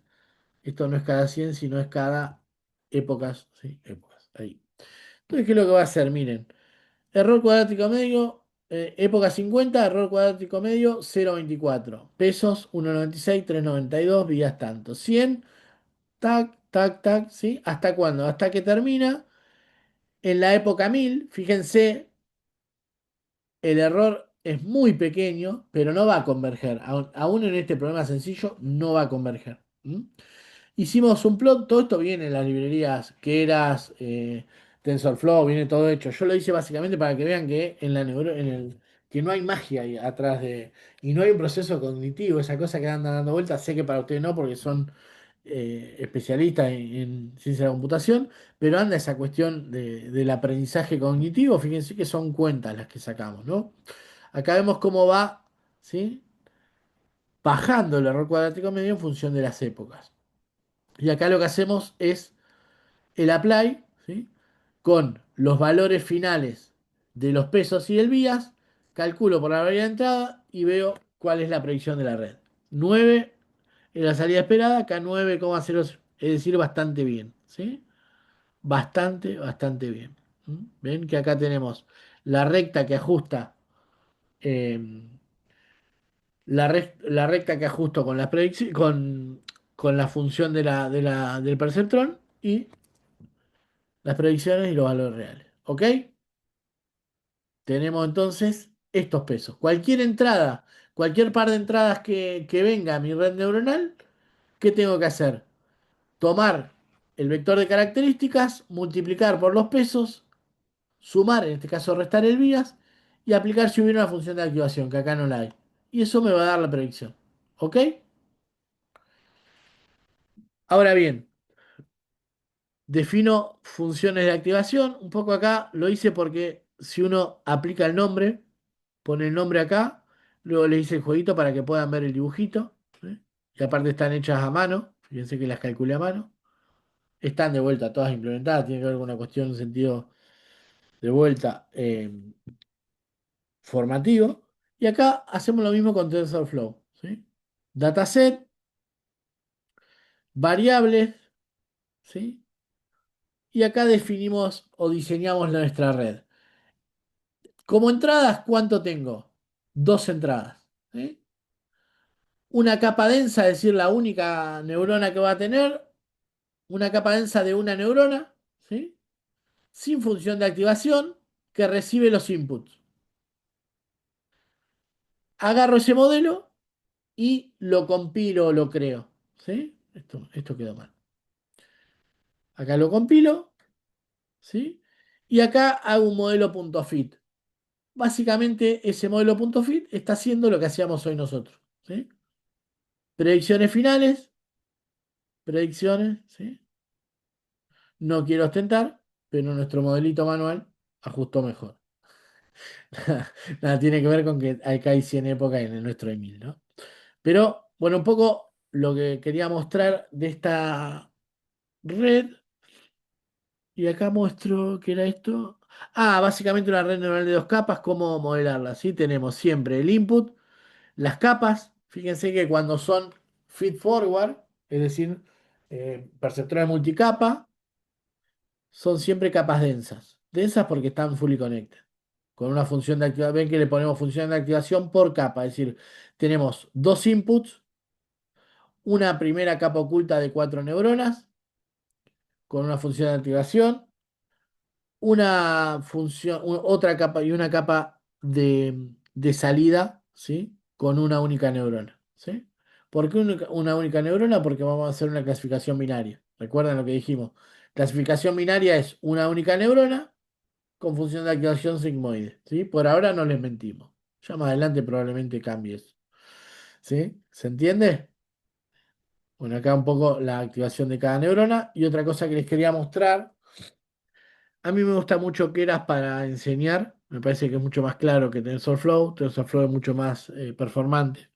esto no es cada 100 sino es cada épocas, ¿sí? Épocas, ahí. Entonces, ¿qué es lo que va a hacer? Miren, error cuadrático medio, época 50 error cuadrático medio, 0,24. Pesos, 1,96, 3,92, vías tanto. 100 tac, tac, tac, ¿sí? ¿Hasta cuándo? Hasta que termina en la época 1000. Fíjense, el error es muy pequeño, pero no va a converger. Aún en este problema sencillo, no va a converger. ¿M? Hicimos un plot, todo esto viene en las librerías Keras, TensorFlow, viene todo hecho. Yo lo hice básicamente para que vean que que no hay magia ahí atrás y no hay un proceso cognitivo, esa cosa que andan dando vueltas. Sé que para ustedes no, porque son especialistas en ciencia de la computación, pero anda esa cuestión del aprendizaje cognitivo. Fíjense que son cuentas las que sacamos, ¿no? Acá vemos cómo va, ¿sí? Bajando el error cuadrático medio en función de las épocas. Y acá lo que hacemos es el apply, ¿sí? Con los valores finales de los pesos y del vías, calculo por la variable de entrada y veo cuál es la predicción de la red. 9 en la salida esperada, acá 9,0, es decir, bastante bien, ¿sí? Bastante, bastante bien. ¿Mm? Ven que acá tenemos la recta que ajusta, eh, la recta que ajusto con con la función del perceptrón y las predicciones y los valores reales. ¿Ok? Tenemos entonces estos pesos. Cualquier entrada, cualquier par de entradas que venga a mi red neuronal, ¿qué tengo que hacer? Tomar el vector de características, multiplicar por los pesos, sumar, en este caso restar el vías, y aplicar si hubiera una función de activación, que acá no la hay. Y eso me va a dar la predicción. ¿Ok? Ahora bien, defino funciones de activación. Un poco acá lo hice porque si uno aplica el nombre, pone el nombre acá, luego le hice el jueguito para que puedan ver el dibujito, ¿sí? Y aparte están hechas a mano, fíjense que las calculé a mano. Están de vuelta todas implementadas, tiene que ver con una cuestión en sentido de vuelta formativo. Y acá hacemos lo mismo con TensorFlow, ¿sí? Dataset, variables, ¿sí? Y acá definimos o diseñamos nuestra red. Como entradas, ¿cuánto tengo? Dos entradas, ¿sí? Una capa densa, es decir, la única neurona que va a tener, una capa densa de una neurona, ¿sí? Sin función de activación, que recibe los inputs. Agarro ese modelo y lo compilo o lo creo, ¿sí? Esto quedó mal. Acá lo compilo, ¿sí? Y acá hago un modelo punto .fit. Básicamente ese modelo punto .fit está haciendo lo que hacíamos hoy nosotros, ¿sí? Predicciones finales, predicciones, ¿sí? No quiero ostentar, pero nuestro modelito manual ajustó mejor. Nada, tiene que ver con que acá hay 100 épocas en el nuestro hay 1000, ¿no? Pero, bueno, un poco lo que quería mostrar de esta red, y acá muestro que era esto. Ah, básicamente una red neuronal de dos capas, ¿cómo modelarla? ¿Sí? Tenemos siempre el input, las capas, fíjense que cuando son feed forward, es decir, perceptores multicapa, son siempre capas densas. Densas porque están fully connected. Con una función de activación, ven que le ponemos función de activación por capa, es decir, tenemos dos inputs, una primera capa oculta de cuatro neuronas, con una función de activación, una función, otra capa y una capa de salida, ¿sí? Con una única neurona, ¿sí? ¿Por qué una única neurona? Porque vamos a hacer una clasificación binaria. ¿Recuerdan lo que dijimos? Clasificación binaria es una única neurona con función de activación sigmoide, ¿sí? Por ahora no les mentimos. Ya más adelante probablemente cambie eso, ¿sí? ¿Se entiende? Bueno, acá un poco la activación de cada neurona. Y otra cosa que les quería mostrar, a mí me gusta mucho Keras para enseñar, me parece que es mucho más claro que TensorFlow. TensorFlow es mucho más performante.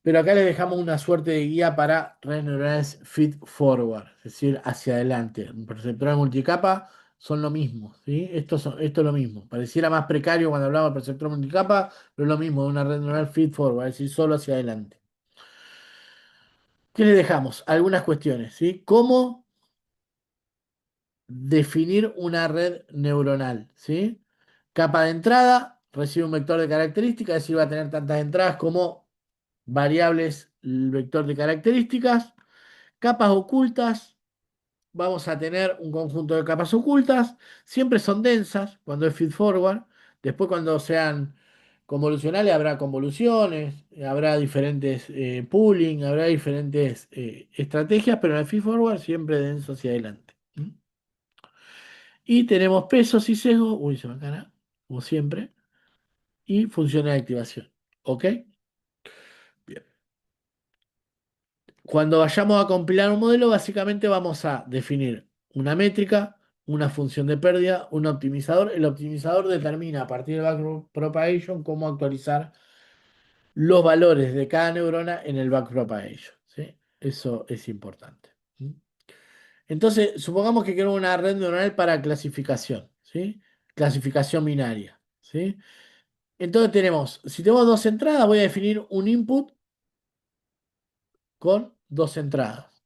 Pero acá les dejamos una suerte de guía para redes neuronales feed forward, es decir, hacia adelante. Perceptores multicapa son lo mismo, ¿sí? Esto es lo mismo. Pareciera más precario cuando hablamos de perceptor multicapa, pero es lo mismo de una red neuronal feed forward, es decir, solo hacia adelante. ¿Qué le dejamos? Algunas cuestiones, ¿sí? ¿Cómo definir una red neuronal? ¿Sí? Capa de entrada recibe un vector de características, es decir, va a tener tantas entradas como variables el vector de características. Capas ocultas, vamos a tener un conjunto de capas ocultas, siempre son densas cuando es feed forward, después cuando sean convolucionales habrá convoluciones, habrá diferentes pooling, habrá diferentes estrategias, pero en el feed forward siempre denso hacia adelante. ¿Mm? Y tenemos pesos y sesgos, uy, se me acá, como siempre, y funciones de activación. ¿Ok? Bien. Cuando vayamos a compilar un modelo, básicamente vamos a definir una métrica, una función de pérdida, un optimizador. El optimizador determina a partir del backpropagation cómo actualizar los valores de cada neurona en el backpropagation, ¿sí? Eso es importante. ¿Sí? Entonces, supongamos que queremos una red neuronal para clasificación, ¿sí? Clasificación binaria, ¿sí? Entonces tenemos, si tenemos dos entradas, voy a definir un input con dos entradas.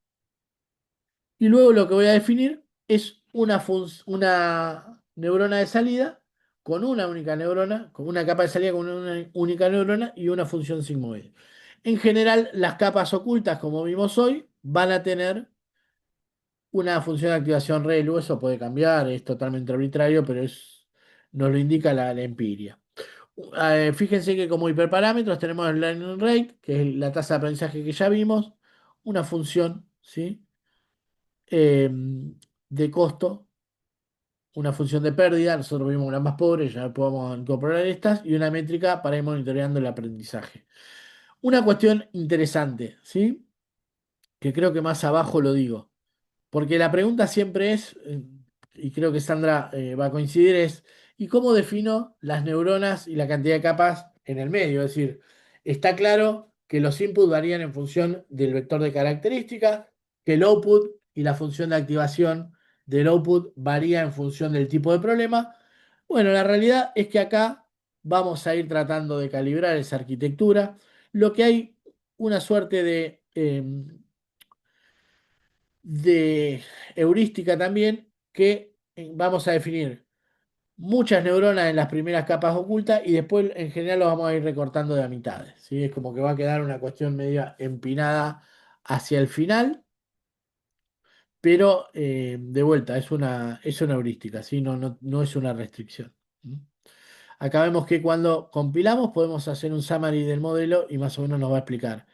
Y luego lo que voy a definir es una neurona de salida con una única neurona, con una capa de salida con una única neurona y una función sigmoide. En general, las capas ocultas, como vimos hoy, van a tener una función de activación ReLU. Eso puede cambiar, es totalmente arbitrario, pero nos lo indica la empiria. Fíjense que como hiperparámetros tenemos el learning rate, que es la tasa de aprendizaje que ya vimos, una función, ¿sí? eh, de costo, una función de pérdida, nosotros vimos una más pobre, ya podemos incorporar estas, y una métrica para ir monitoreando el aprendizaje. Una cuestión interesante, ¿sí? Que creo que más abajo lo digo. Porque la pregunta siempre es, y creo que Sandra va a coincidir, es ¿y cómo defino las neuronas y la cantidad de capas en el medio? Es decir, está claro que los inputs varían en función del vector de características, que el output y la función de activación del output varía en función del tipo de problema. Bueno, la realidad es que acá vamos a ir tratando de calibrar esa arquitectura. Lo que hay una suerte de heurística también, que vamos a definir muchas neuronas en las primeras capas ocultas y después en general los vamos a ir recortando de a mitades, ¿sí? Es como que va a quedar una cuestión media empinada hacia el final, pero de vuelta, es una heurística, ¿sí? No es una restricción. ¿Mm? Acá vemos que cuando compilamos podemos hacer un summary del modelo y más o menos nos va a explicar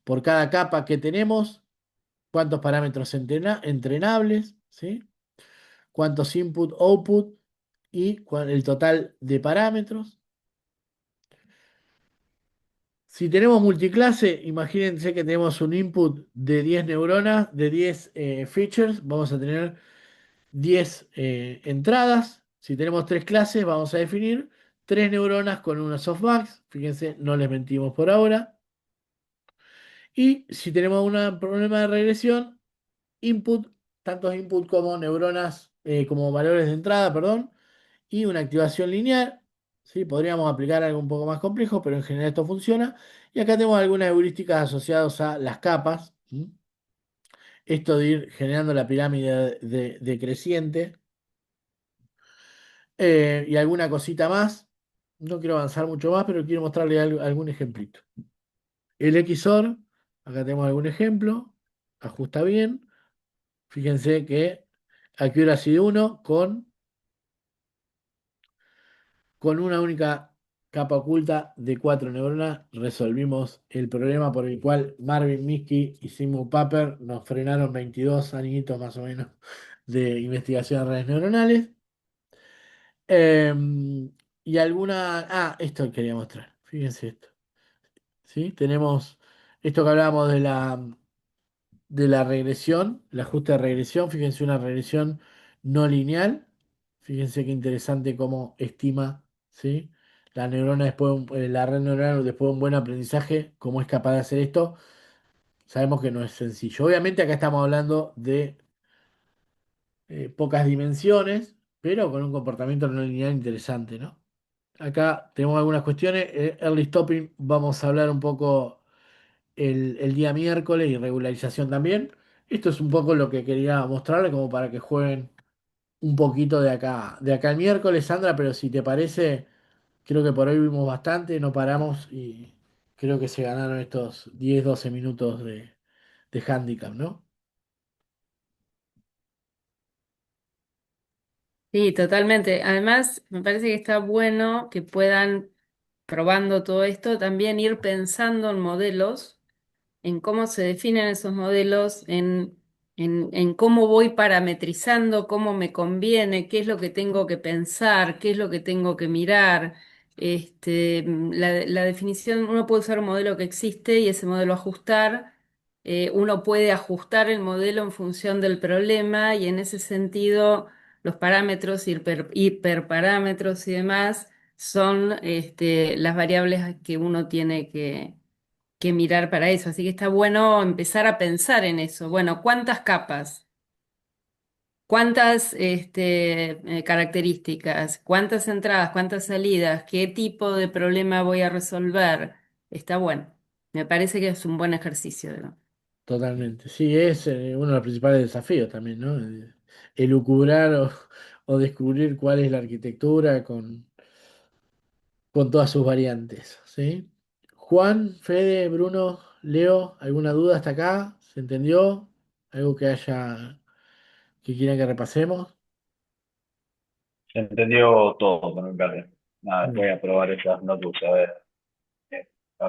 por cada capa que tenemos cuántos parámetros entrenables, ¿sí? Cuántos input, output y el total de parámetros. Si tenemos multiclase, imagínense que tenemos un input de 10 neuronas, de 10 features, vamos a tener 10 entradas. Si tenemos tres clases, vamos a definir tres neuronas con una softbox. Fíjense, no les mentimos por ahora. Y si tenemos un problema de regresión, input, tantos input como neuronas, como valores de entrada, perdón, y una activación lineal. ¿Sí? Podríamos aplicar algo un poco más complejo, pero en general esto funciona. Y acá tenemos algunas heurísticas asociadas a las capas. ¿Sí? Esto de ir generando la pirámide decreciente. Y alguna cosita más. No quiero avanzar mucho más, pero quiero mostrarle algún ejemplito. El XOR, acá tenemos algún ejemplo. Ajusta bien. Fíjense que accuracy de 1 con una única capa oculta de 4 neuronas resolvimos el problema por el cual Marvin Minsky y Seymour Papert nos frenaron 22 añitos más o menos de investigación de redes neuronales. Y alguna... Ah, esto quería mostrar. Fíjense esto. ¿Sí? Tenemos esto que hablábamos de la regresión, el ajuste de regresión. Fíjense una regresión no lineal. Fíjense qué interesante cómo estima, ¿sí? La neurona después, la red neuronal después de un buen aprendizaje, cómo es capaz de hacer esto. Sabemos que no es sencillo. Obviamente acá estamos hablando de pocas dimensiones, pero con un comportamiento no lineal interesante, ¿no? Acá tenemos algunas cuestiones. Early stopping, vamos a hablar un poco el día miércoles y regularización también. Esto es un poco lo que quería mostrarles como para que jueguen un poquito de acá el miércoles, Sandra, pero si te parece, creo que por hoy vimos bastante, no paramos y creo que se ganaron estos 10 12 minutos de handicap, ¿no? Sí, totalmente. Además, me parece que está bueno que puedan, probando todo esto, también ir pensando en modelos, en cómo se definen esos modelos, en cómo voy parametrizando, cómo me conviene, qué es lo que tengo que pensar, qué es lo que tengo que mirar. La definición, uno puede usar un modelo que existe y ese modelo ajustar. Uno puede ajustar el modelo en función del problema y en ese sentido los parámetros, hiperparámetros y demás son las variables que uno tiene que mirar para eso. Así que está bueno empezar a pensar en eso. Bueno, ¿cuántas capas? ¿Cuántas características? ¿Cuántas entradas? ¿Cuántas salidas? ¿Qué tipo de problema voy a resolver? Está bueno. Me parece que es un buen ejercicio, ¿no? Totalmente. Sí, es uno de los principales desafíos también, ¿no? Elucubrar o descubrir cuál es la arquitectura con todas sus variantes, ¿sí? Juan, Fede, Bruno, Leo, ¿alguna duda hasta acá? ¿Se entendió? ¿Algo que quieran que repasemos? Se entendió todo, por mi parte. Nada, voy Bien. a probar esas notebooks a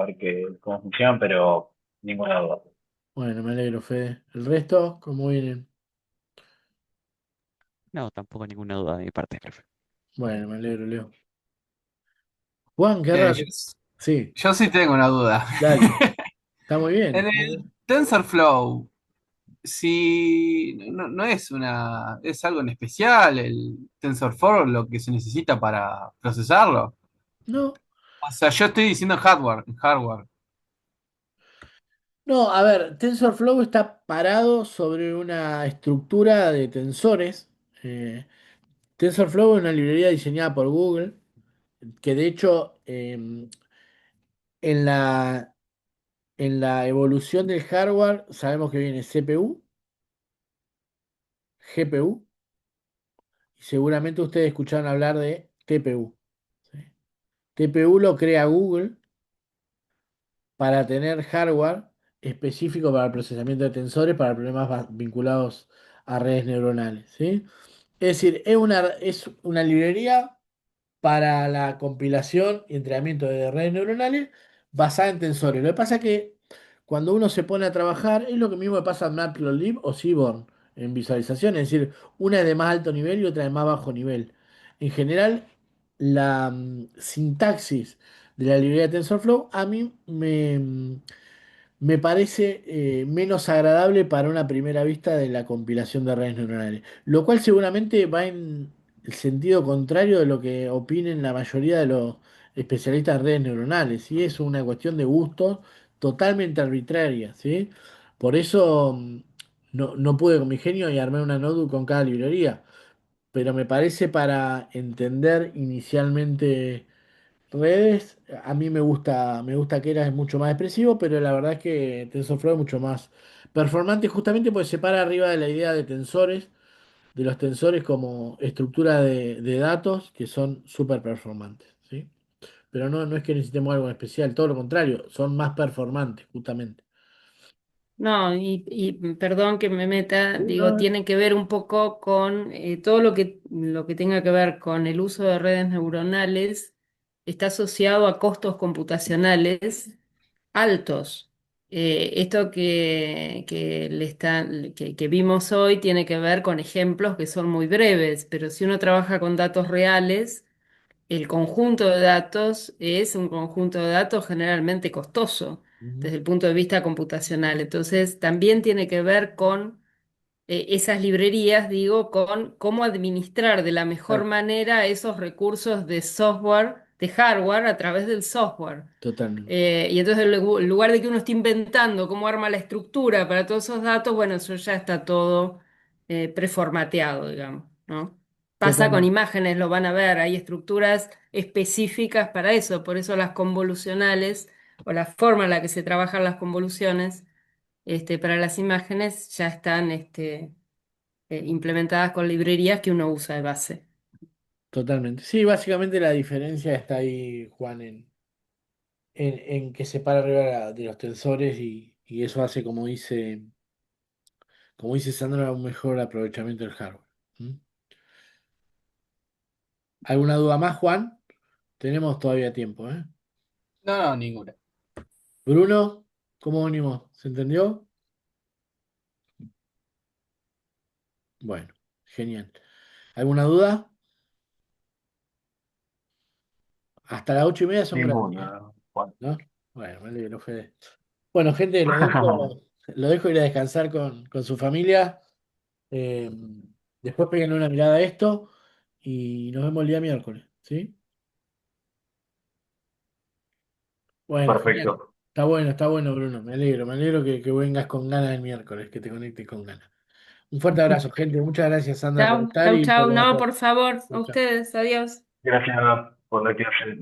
ver cómo funcionan, pero ninguna duda. Bueno, me alegro, Fede. ¿El resto? ¿Cómo vienen? No, tampoco ninguna duda de mi parte, profe. Bueno, me alegro, Leo. Juan, qué Eh, raro. yo, Sí, yo sí tengo una duda. dale. Está muy En bien. el TensorFlow, si no es es algo en especial el TensorFlow lo que se necesita para procesarlo. No, O sea, yo estoy diciendo hardware, hardware. no, a ver, TensorFlow está parado sobre una estructura de tensores. Eh, TensorFlow es una librería diseñada por Google, que de hecho en en la evolución del hardware sabemos que viene CPU, GPU, y seguramente ustedes escucharon hablar de TPU. ¿Sí? TPU lo crea Google para tener hardware específico para el procesamiento de tensores para problemas vinculados a redes neuronales, ¿sí? Es decir, es una librería para la compilación y entrenamiento de redes neuronales basada en tensores. Lo que pasa es que cuando uno se pone a trabajar, es lo que mismo que pasa en Matplotlib o Seaborn en visualización, es decir, una es de más alto nivel y otra de más bajo nivel. En general, la sintaxis de la librería de TensorFlow a mí me parece menos agradable para una primera vista de la compilación de redes neuronales, lo cual seguramente va en el sentido contrario de lo que opinen la mayoría de los especialistas en redes neuronales, ¿sí? Es una cuestión de gustos totalmente arbitraria, ¿sí? Por eso no pude con mi genio y armé una notebook con cada librería, pero me parece para entender inicialmente redes, a mí me gusta Keras, es mucho más expresivo, pero la verdad es que TensorFlow es mucho más performante justamente porque se para arriba de la idea de tensores, de los tensores como estructura de datos que son súper performantes, ¿sí? Pero no es que necesitemos algo en especial, todo lo contrario, son más performantes justamente. No, y perdón que me meta, digo, No, tiene que ver un poco con todo lo que tenga que ver con el uso de redes neuronales, está asociado a costos computacionales altos. Esto que vimos hoy tiene que ver con ejemplos que son muy breves, pero si uno trabaja con datos reales, el conjunto de datos es un conjunto de datos generalmente costoso ujú, desde el punto de vista computacional. Entonces, también tiene que ver con esas librerías, digo, con cómo administrar de la mejor claro, manera esos recursos de software, de hardware a través del software. totalmente, Y entonces, en lugar de que uno esté inventando cómo arma la estructura para todos esos datos, bueno, eso ya está todo preformateado, digamos, ¿no? Pasa con totalmente, imágenes, lo van a ver, hay estructuras específicas para eso, por eso las convolucionales o la forma en la que se trabajan las convoluciones para las imágenes ya están implementadas con librerías que uno usa de base. totalmente. Sí, básicamente la diferencia está ahí, Juan, en que se para arriba de los tensores y eso hace, como dice Sandra, un mejor aprovechamiento del hardware. ¿Mm? ¿Alguna duda más, Juan? Tenemos todavía tiempo, ¿eh? No, no, ninguna. Bruno, ¿cómo venimos? ¿Se entendió? Bueno, genial. ¿Alguna duda? Hasta las 8:30 son gratis, ¿eh? Ninguna, Juan. ¿No? Bueno, me alegro, Fede. Bueno, gente, lo dejo ir a descansar con su familia. Eh, Después peguen una mirada a esto y nos vemos el día miércoles, ¿sí? Bueno, genial. Perfecto. Está bueno, Bruno. Me alegro que vengas con ganas el miércoles, que te conectes con ganas. Un fuerte abrazo, gente. Muchas gracias, Sandra, por Chau, estar chau, y chau. por el No, aporte. por favor, a Chau, chau. ustedes, adiós. Gracias por la clase.